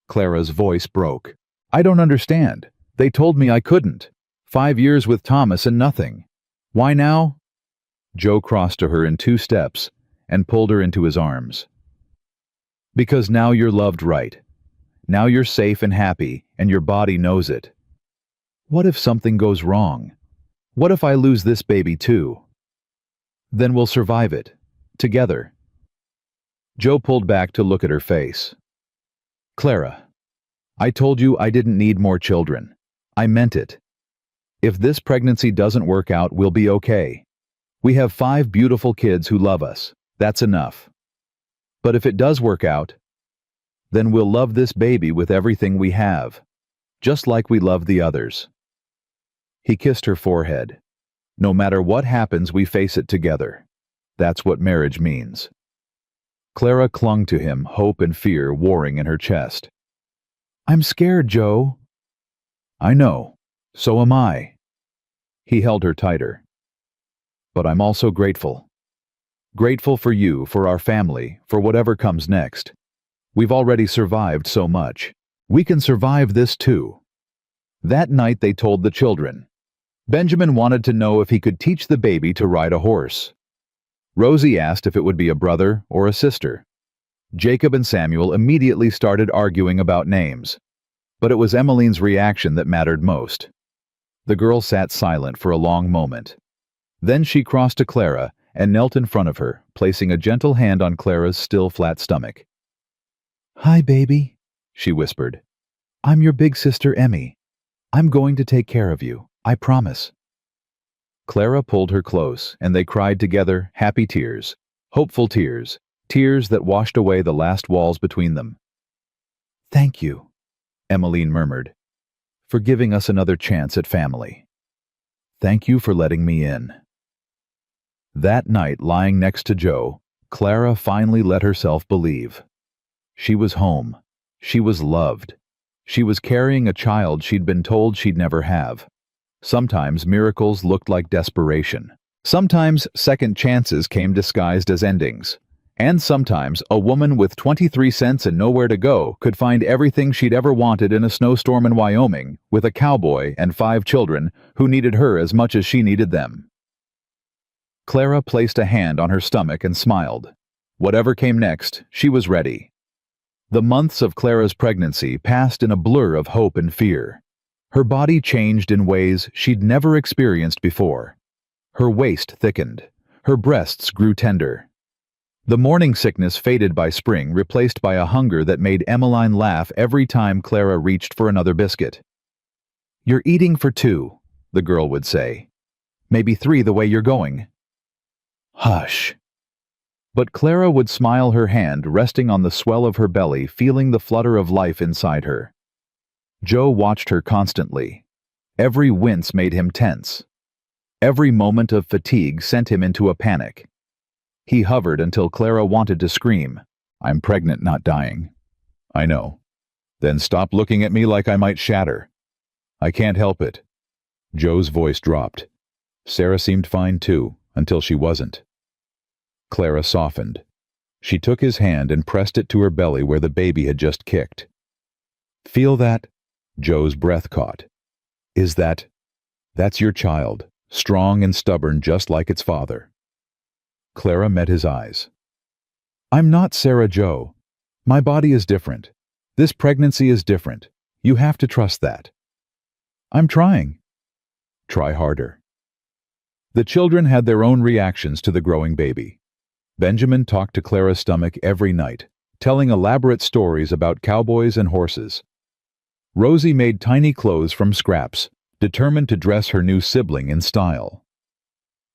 Clara's voice broke. I don't understand. They told me I couldn't. 5 years with Thomas and nothing. Why now? Joe crossed to her in 2 steps and pulled her into his arms. Because now you're loved right. Now you're safe and happy, and your body knows it. What if something goes wrong? What if I lose this baby too? Then we'll survive it. Together. Joe pulled back to look at her face. Clara, I told you I didn't need more children. I meant it. If this pregnancy doesn't work out, we'll be okay. We have 5 beautiful kids who love us. That's enough. But if it does work out, then we'll love this baby with everything we have, just like we love the others. He kissed her forehead. No matter what happens, we face it together. That's what marriage means. Clara clung to him, hope and fear warring in her chest. "I'm scared, Joe." "I know. So am I." He held her tighter. "But I'm also grateful. Grateful for you, for our family, for whatever comes next. We've already survived so much. We can survive this too." That night they told the children. Benjamin wanted to know if he could teach the baby to ride a horse. Rosie asked if it would be a brother or a sister. Jacob and Samuel immediately started arguing about names. But it was Emmeline's reaction that mattered most. The girl sat silent for a long moment. Then she crossed to Clara and knelt in front of her, placing a gentle hand on Clara's still flat stomach. "Hi, baby," she whispered. "I'm your big sister, Emmy. I'm going to take care of you, I promise." Clara pulled her close, and they cried together happy tears, hopeful tears, tears that washed away the last walls between them. "Thank you," Emmeline murmured, "for giving us another chance at family. Thank you for letting me in." That night, lying next to Joe, Clara finally let herself believe. She was home. She was loved. She was carrying a child she'd been told she'd never have. Sometimes miracles looked like desperation. Sometimes second chances came disguised as endings. And sometimes a woman with 23 cents and nowhere to go could find everything she'd ever wanted in a snowstorm in Wyoming, with a cowboy and 5 children who needed her as much as she needed them. Clara placed a hand on her stomach and smiled. Whatever came next, she was ready. The months of Clara's pregnancy passed in a blur of hope and fear. Her body changed in ways she'd never experienced before. Her waist thickened. Her breasts grew tender. The morning sickness faded by spring, replaced by a hunger that made Emmeline laugh every time Clara reached for another biscuit. "You're eating for 2, the girl would say. "Maybe 3 the way you're going." "Hush." But Clara would smile, her hand resting on the swell of her belly, feeling the flutter of life inside her. Joe watched her constantly. Every wince made him tense. Every moment of fatigue sent him into a panic. He hovered until Clara wanted to scream, "I'm pregnant, not dying." "I know." "Then stop looking at me like I might shatter." "I can't help it." Joe's voice dropped. Sarah seemed fine too, until she wasn't. Clara softened. She took his hand and pressed it to her belly where the baby had just kicked. "Feel that?" Joe's breath caught. That's your child, strong and stubborn just like its father." Clara met his eyes. "I'm not Sarah Joe. My body is different. This pregnancy is different. You have to trust that." "I'm trying." "Try harder." The children had their own reactions to the growing baby. Benjamin talked to Clara's stomach every night, telling elaborate stories about cowboys and horses. Rosie made tiny clothes from scraps, determined to dress her new sibling in style.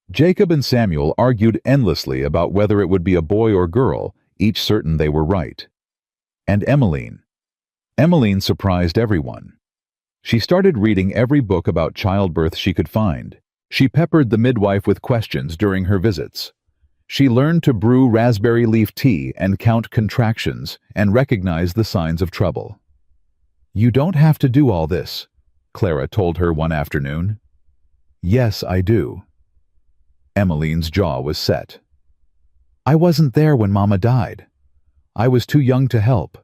Jacob and Samuel argued endlessly about whether it would be a boy or girl, each certain they were right. And Emmeline surprised everyone. She started reading every book about childbirth she could find. She peppered the midwife with questions during her visits. She learned to brew raspberry leaf tea and count contractions and recognize the signs of trouble. "You don't have to do all this," Clara told her one afternoon. "Yes, I do." Emmeline's jaw was set. "I wasn't there when Mama died. I was too young to help,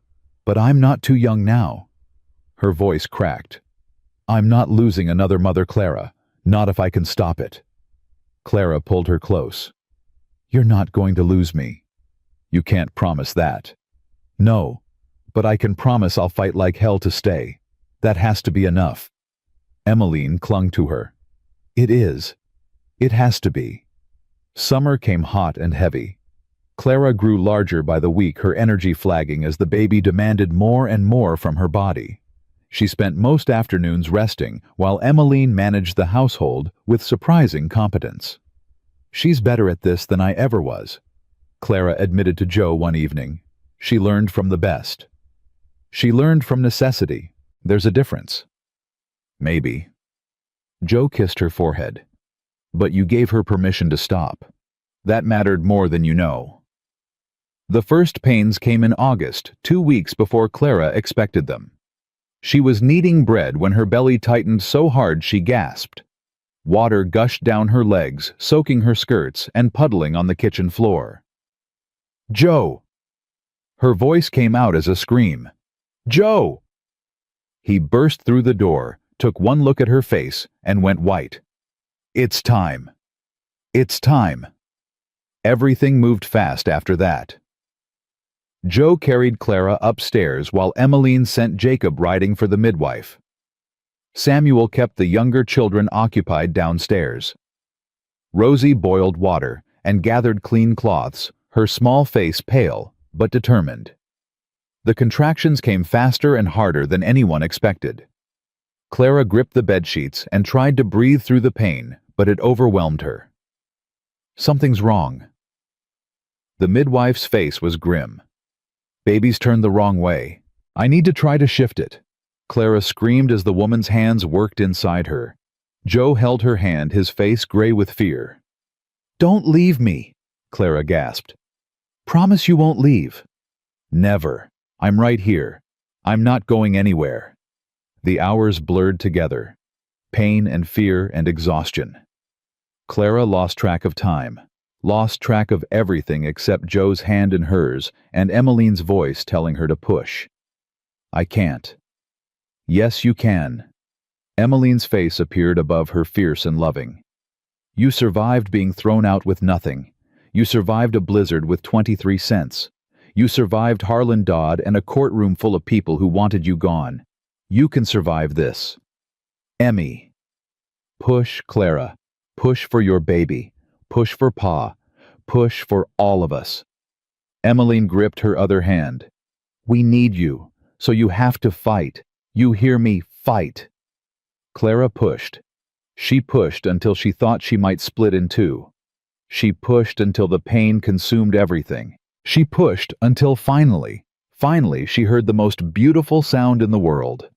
but I'm not too young now." Her voice cracked. "I'm not losing another mother, Clara, not if I can stop it." Clara pulled her close. "You're not going to lose me." "You can't promise that." "No, but I can promise I'll fight like hell to stay. That has to be enough." Emmeline clung to her. "It is. It has to be." Summer came hot and heavy. Clara grew larger by the week, her energy flagging as the baby demanded more and more from her body. She spent most afternoons resting while Emmeline managed the household with surprising competence. "She's better at this than I ever was," Clara admitted to Joe one evening. "She learned from the best." "She learned from necessity. There's a difference." "Maybe." Joe kissed her forehead. "But you gave her permission to stop. That mattered more than you know." The first pains came in August, 2 weeks before Clara expected them. She was kneading bread when her belly tightened so hard she gasped. Water gushed down her legs, soaking her skirts and puddling on the kitchen floor. "Joe!" Her voice came out as a scream. "Joe!" He burst through the door, took one look at her face, and went white. "It's time. It's time." Everything moved fast after that. Joe carried Clara upstairs while Emmeline sent Jacob riding for the midwife. Samuel kept the younger children occupied downstairs. Rosie boiled water and gathered clean cloths, her small face pale but determined. The contractions came faster and harder than anyone expected. Clara gripped the bedsheets and tried to breathe through the pain, but it overwhelmed her. "Something's wrong." The midwife's face was grim. "Baby's turned the wrong way. I need to try to shift it." Clara screamed as the woman's hands worked inside her. Joe held her hand, his face gray with fear. "Don't leave me," Clara gasped. "Promise you won't leave." "Never. I'm right here. I'm not going anywhere." The hours blurred together. Pain and fear and exhaustion. Clara lost track of time. Lost track of everything except Joe's hand in hers and Emmeline's voice telling her to push. "I can't." "Yes, you can." Emmeline's face appeared above her, fierce and loving. "You survived being thrown out with nothing. You survived a blizzard with 23 cents. You survived Harlan Dodd and a courtroom full of people who wanted you gone. You can survive this. Emmy." "Push, Clara. Push for your baby. Push for Pa. Push for all of us." Emmeline gripped her other hand. "We need you, so you have to fight. You hear me? Fight." Clara pushed. She pushed until she thought she might split in two. She pushed until the pain consumed everything. She pushed until finally she heard the most beautiful sound in the world.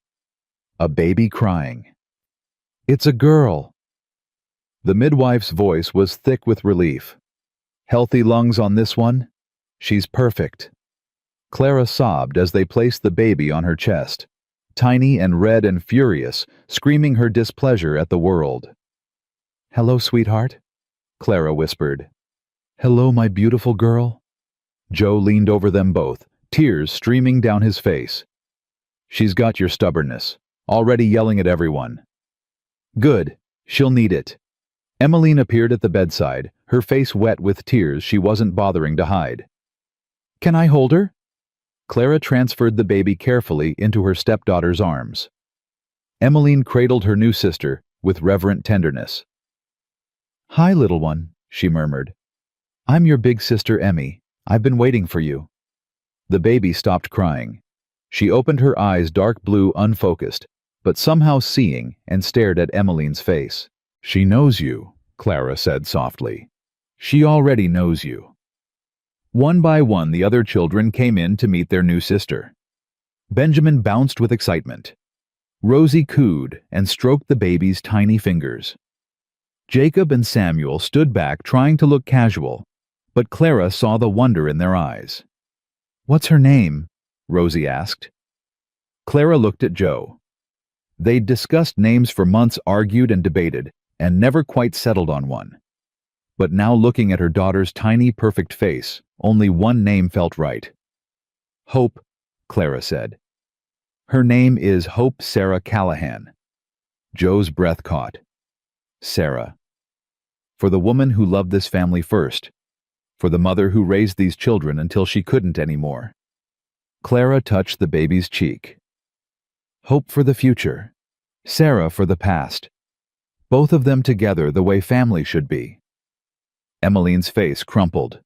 A baby crying. "It's a girl." The midwife's voice was thick with relief. "Healthy lungs on this one? She's perfect." Clara sobbed as they placed the baby on her chest, tiny and red and furious, screaming her displeasure at the world. "Hello, sweetheart," Clara whispered. "Hello, my beautiful girl." Joe leaned over them both, tears streaming down his face. "She's got your stubbornness, already yelling at everyone." "Good, she'll need it." Emmeline appeared at the bedside, her face wet with tears she wasn't bothering to hide. "Can I hold her?" Clara transferred the baby carefully into her stepdaughter's arms. Emmeline cradled her new sister with reverent tenderness. "Hi, little one," she murmured. "I'm your big sister Emmy. I've been waiting for you." The baby stopped crying. She opened her eyes dark blue, unfocused, but somehow seeing, and stared at Emmeline's face. "She knows you," Clara said softly. "She already knows you." One by one the other children came in to meet their new sister. Benjamin bounced with excitement. Rosie cooed and stroked the baby's tiny fingers. Jacob and Samuel stood back trying to look casual, but Clara saw the wonder in their eyes. "What's her name?" Rosie asked. Clara looked at Joe. They'd discussed names for months, argued and debated, and never quite settled on one. But now, looking at her daughter's tiny, perfect face, only one name felt right. "Hope," Clara said. "Her name is Hope Sarah Callahan." Joe's breath caught. Sarah. For the woman who loved this family first. For the mother who raised these children until she couldn't anymore. Clara touched the baby's cheek. Hope for the future. Sarah for the past. Both of them together the way family should be. Emmeline's face crumpled.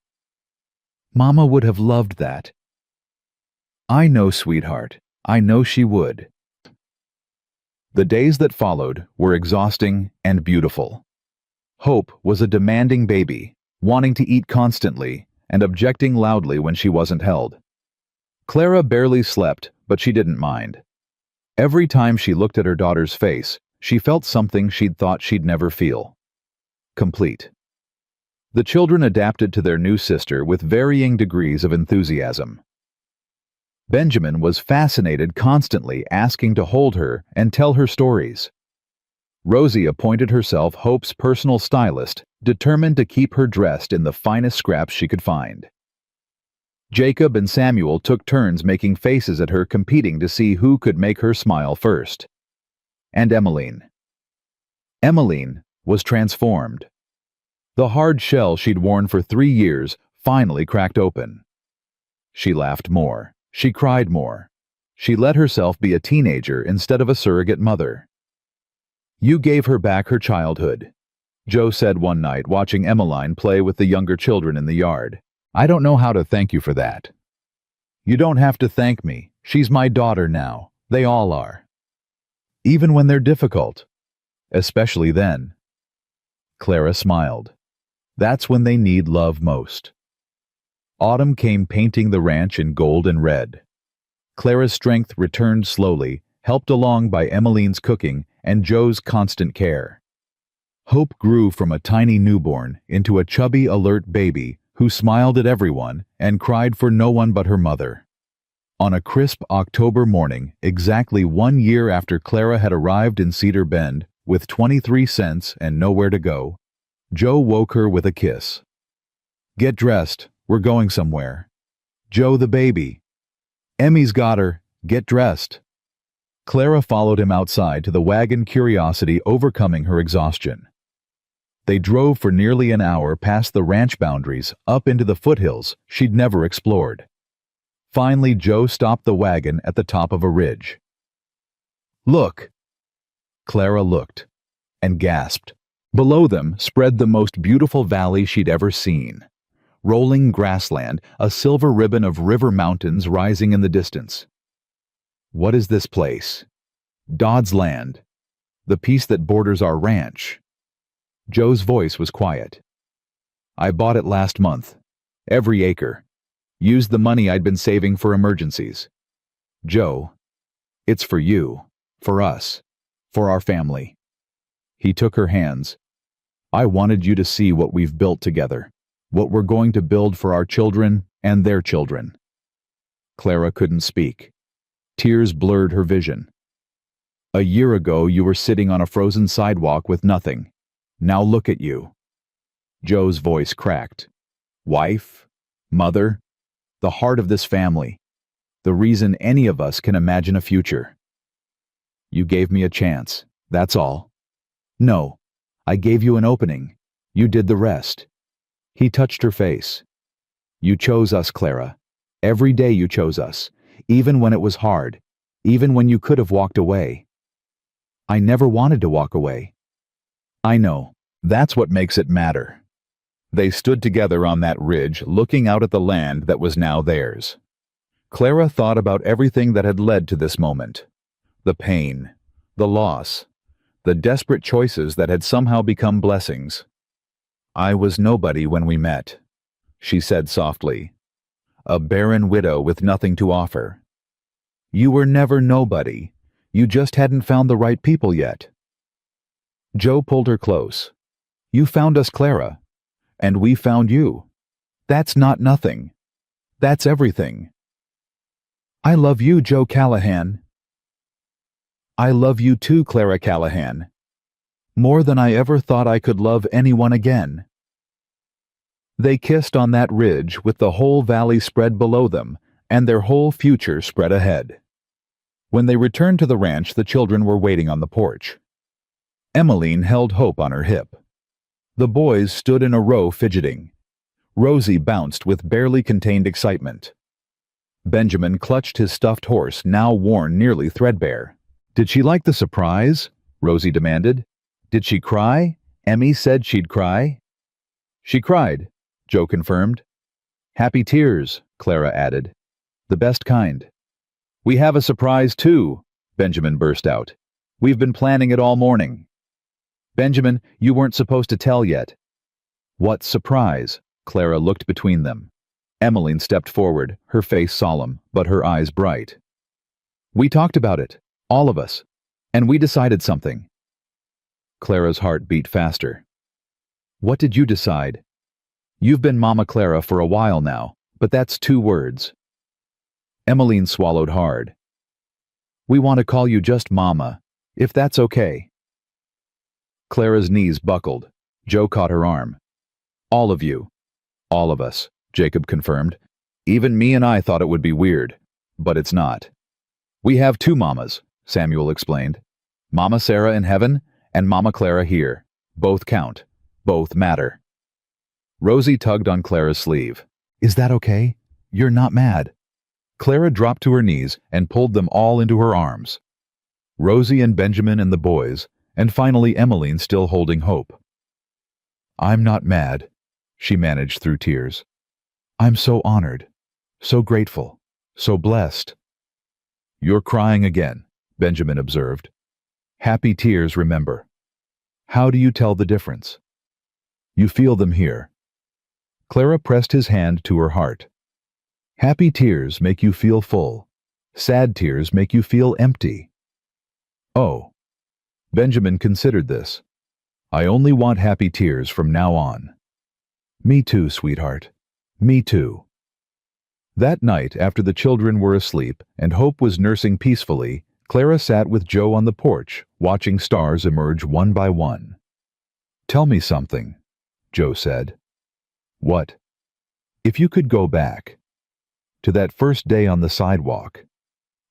"Mama would have loved that." "I know, sweetheart. I know she would." The days that followed were exhausting and beautiful. Hope was a demanding baby, wanting to eat constantly and objecting loudly when she wasn't held. Clara barely slept, but she didn't mind. Every time she looked at her daughter's face, she felt something she'd thought she'd never feel. Complete. The children adapted to their new sister with varying degrees of enthusiasm. Benjamin was fascinated, constantly asking to hold her and tell her stories. Rosie appointed herself Hope's personal stylist, determined to keep her dressed in the finest scraps she could find. Jacob and Samuel took turns making faces at her, competing to see who could make her smile first. And Emmeline. Emmeline was transformed. The hard shell she'd worn for 3 years finally cracked open. She laughed more. She cried more. She let herself be a teenager instead of a surrogate mother. "You gave her back her childhood," Joe said one night watching Emmeline play with the younger children in the yard. "I don't know how to thank you for that." "You don't have to thank me. She's my daughter now. They all are. Even when they're difficult. Especially then." Clara smiled. "That's when they need love most." Autumn came, painting the ranch in gold and red. Clara's strength returned slowly, helped along by Emmeline's cooking and Joe's constant care. Hope grew from a tiny newborn into a chubby, alert baby who smiled at everyone and cried for no one but her mother. On a crisp October morning, exactly 1 year after Clara had arrived in Cedar Bend with 23 cents and nowhere to go, Joe woke her with a kiss. "Get dressed. We're going somewhere." "Joe, the baby." "Emmy's got her. Get dressed." Clara followed him outside to the wagon, curiosity overcoming her exhaustion. They drove for nearly an hour past the ranch boundaries, up into the foothills she'd never explored. Finally, Joe stopped the wagon at the top of a ridge. "Look!" Clara looked and gasped. Below them spread the most beautiful valley she'd ever seen. Rolling grassland, a silver ribbon of river mountains rising in the distance. "What is this place?" "Dodd's land. The piece that borders our ranch." Joe's voice was quiet. "I bought it last month. Every acre. Used the money I'd been saving for emergencies. Joe, it's for you, for us, for our family." He took her hands. "I wanted you to see what we've built together, what we're going to build for our children and their children." Clara couldn't speak. Tears blurred her vision. "A year ago you were sitting on a frozen sidewalk with nothing. Now look at you." Joe's voice cracked. "Wife, mother, the heart of this family, the reason any of us can imagine a future. You gave me a chance, that's all. No, I gave you an opening. You did the rest." He touched her face. "You chose us, Clara. Every day you chose us, even when it was hard, even when you could have walked away." "I never wanted to walk away." "I know. That's what makes it matter." They stood together on that ridge, looking out at the land that was now theirs. Clara thought about everything that had led to this moment. The pain, the loss, the desperate choices that had somehow become blessings. "I was nobody when we met," she said softly. "A barren widow with nothing to offer." "You were never nobody. You just hadn't found the right people yet." Joe pulled her close. "You found us, Clara. And we found you. That's not nothing. That's everything." "I love you, Joe Callahan." "I love you too, Clara Callahan. More than I ever thought I could love anyone again." They kissed on that ridge with the whole valley spread below them and their whole future spread ahead. When they returned to the ranch, the children were waiting on the porch. Emmeline held Hope on her hip. The boys stood in a row fidgeting. Rosie bounced with barely contained excitement. Benjamin clutched his stuffed horse, now worn nearly threadbare. "Did she like the surprise?" Rosie demanded. "Did she cry? Emmy said she'd cry." "She cried," Joe confirmed. "Happy tears," Clara added. "The best kind." "We have a surprise too," Benjamin burst out. "We've been planning it all morning." "Benjamin, you weren't supposed to tell yet." "What surprise?" Clara looked between them. Emmeline stepped forward, her face solemn, but her eyes bright. "We talked about it, all of us, and we decided something." Clara's heart beat faster. "What did you decide?" You've been Mama Clara for a while now, but that's 2 words. Emmeline swallowed hard. We want to call you just Mama, if that's okay. Clara's knees buckled. Joe caught her arm. All of you. All of us, Jacob confirmed. Even me and I thought it would be weird, but it's not. We have 2 mamas, Samuel explained. Mama Sarah in heaven and Mama Clara here. Both count. Both matter. Rosie tugged on Clara's sleeve. Is that okay? You're not mad. Clara dropped to her knees and pulled them all into her arms. Rosie and Benjamin and the boys, and finally Emmeline still holding Hope. I'm not mad, she managed through tears. I'm so honored, so grateful, so blessed. You're crying again, Benjamin observed. Happy tears, remember. How do you tell the difference? You feel them here. Clara pressed his hand to her heart. Happy tears make you feel full. Sad tears make you feel empty. Oh. Benjamin considered this. I only want happy tears from now on. Me too, sweetheart. Me too. That night, after the children were asleep and Hope was nursing peacefully, Clara sat with Joe on the porch, watching stars emerge one by one. Tell me something, Joe said. What? If you could go back to that first day on the sidewalk,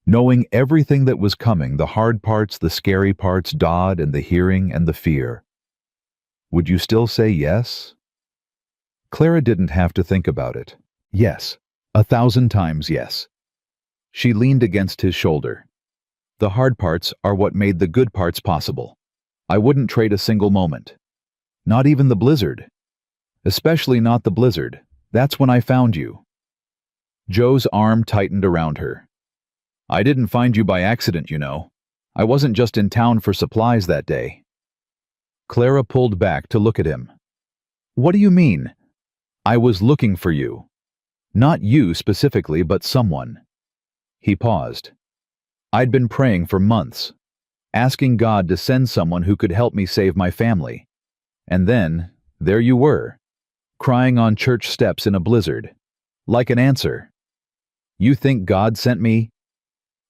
knowing everything that was coming, the hard parts, the scary parts, Dodd and the hearing and the fear, would you still say yes? Clara didn't have to think about it. Yes. 1,000 times yes. She leaned against his shoulder. The hard parts are what made the good parts possible. I wouldn't trade a single moment. Not even the blizzard. Especially not the blizzard. That's when I found you. Joe's arm tightened around her. I didn't find you by accident, you know. I wasn't just in town for supplies that day. Clara pulled back to look at him. What do you mean? I was looking for you. Not you specifically, but someone. He paused. I'd been praying for months, asking God to send someone who could help me save my family. And then, there you were, crying on church steps in a blizzard, like an answer. You think God sent me?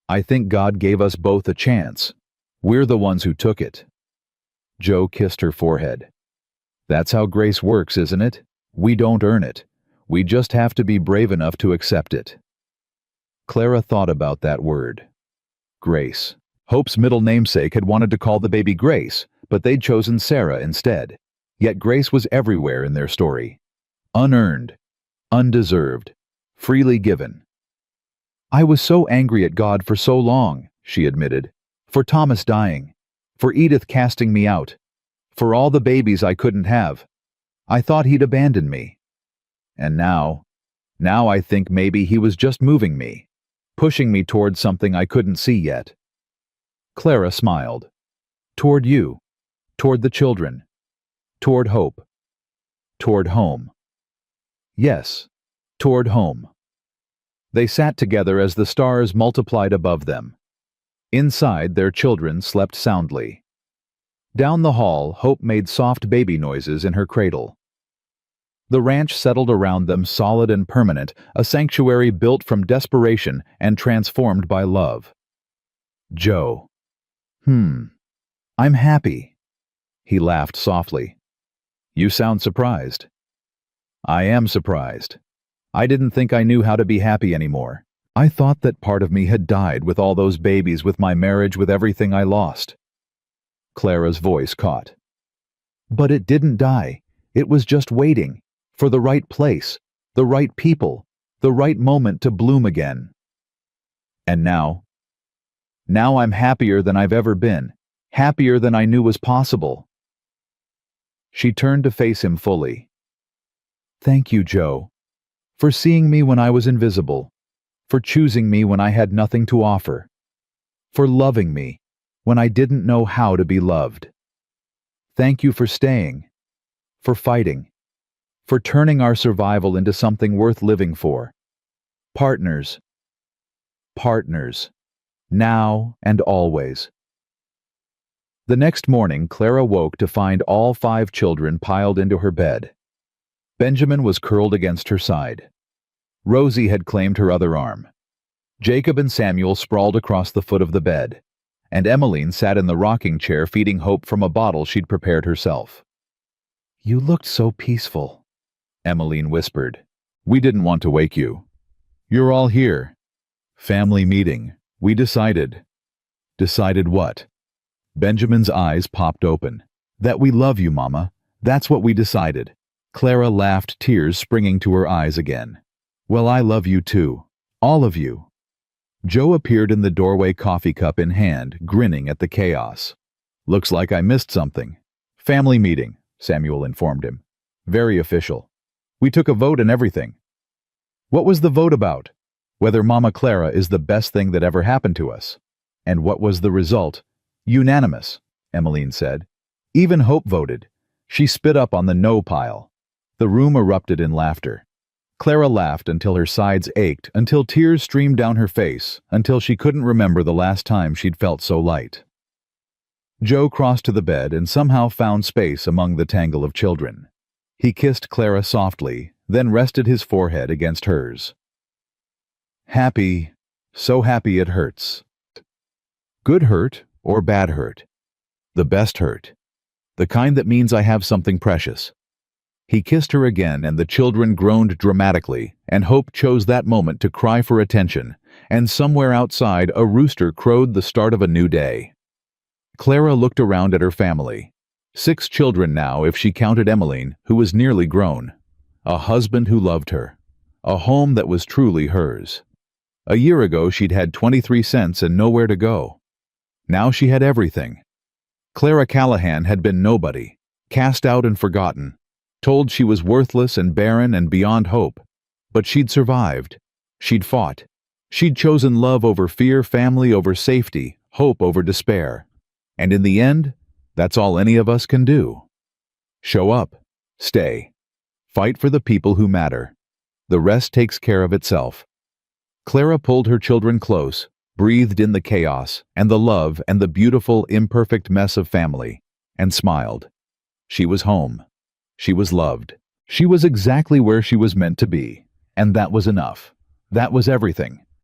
I think God gave us both a chance. We're the ones who took it. Joe kissed her forehead. That's how grace works, isn't it? We don't earn it. We just have to be brave enough to accept it. Clara thought about that word. Grace. Hope's middle namesake had wanted to call the baby Grace, but they'd chosen Sarah instead. Yet Grace was everywhere in their story. Unearned, undeserved, freely given. I was so angry at God for so long, she admitted. For Thomas dying. For Edith casting me out. For all the babies I couldn't have. I thought he'd abandoned me. And now I think maybe he was just moving me, pushing me toward something I couldn't see yet. Clara smiled. Toward you, toward the children, toward hope, toward home. Yes, toward home. They sat together as the stars multiplied above them. Inside, their children slept soundly. Down the hall, Hope made soft baby noises in her cradle. The ranch settled around them, solid and permanent, a sanctuary built from desperation and transformed by love. Joe. I'm happy. He laughed softly. You sound surprised. I am surprised. I didn't think I knew how to be happy anymore. I thought that part of me had died with all those babies, with my marriage, with everything I lost. Clara's voice caught. But it didn't die. It was just waiting. For the right place, the right people, the right moment to bloom again. And now I'm happier than I've ever been, happier than I knew was possible. She turned to face him fully. Thank you, Joe, for seeing me when I was invisible, for choosing me when I had nothing to offer, for loving me when I didn't know how to be loved. Thank you for staying, for fighting, for turning our survival into something worth living for. Partners. Partners. Now and always. The next morning, Clara woke to find all 5 children piled into her bed. Benjamin was curled against her side. Rosie had claimed her other arm. Jacob and Samuel sprawled across the foot of the bed, and Emmeline sat in the rocking chair feeding Hope from a bottle she'd prepared herself. "You looked so peaceful," Emmeline whispered. "We didn't want to wake you. You're all here. Family meeting. We decided." "Decided what?" Benjamin's eyes popped open. "That we love you, Mama. That's what we decided." Clara laughed, tears springing to her eyes again. "Well, I love you too. All of you." Joe appeared in the doorway, coffee cup in hand, grinning at the chaos. "Looks like I missed something." "Family meeting," Samuel informed him. "Very official. We took a vote and everything." "What was the vote about?" "Whether Mama Clara is the best thing that ever happened to us." "And what was the result?" "Unanimous," Emmeline said. "Even Hope voted." She spit up on the no pile. The room erupted in laughter. Clara laughed until her sides ached, until tears streamed down her face, until she couldn't remember the last time she'd felt so light. Joe crossed to the bed and somehow found space among the tangle of children. He kissed Clara softly, then rested his forehead against hers. "Happy, so happy it hurts." Good hurt or bad hurt? The best hurt. The kind that means I have something precious. He kissed her again, and the children groaned dramatically, and Hope chose that moment to cry for attention, and somewhere outside a rooster crowed the start of a new day. Clara looked around at her family. 6 children now, if she counted Emmeline, who was nearly grown. A husband who loved her. A home that was truly hers. A year ago she'd had 23 cents and nowhere to go. Now she had everything. Clara Callahan had been nobody, cast out and forgotten, told she was worthless and barren and beyond hope. But she'd survived. She'd fought. She'd chosen love over fear, family over safety, hope over despair. And in the end, that's all any of us can do. Show up. Stay. Fight for the people who matter. The rest takes care of itself. Clara pulled her children close, breathed in the chaos and the love and the beautiful, imperfect mess of family, and smiled. She was home. She was loved. She was exactly where she was meant to be, and that was enough. That was everything.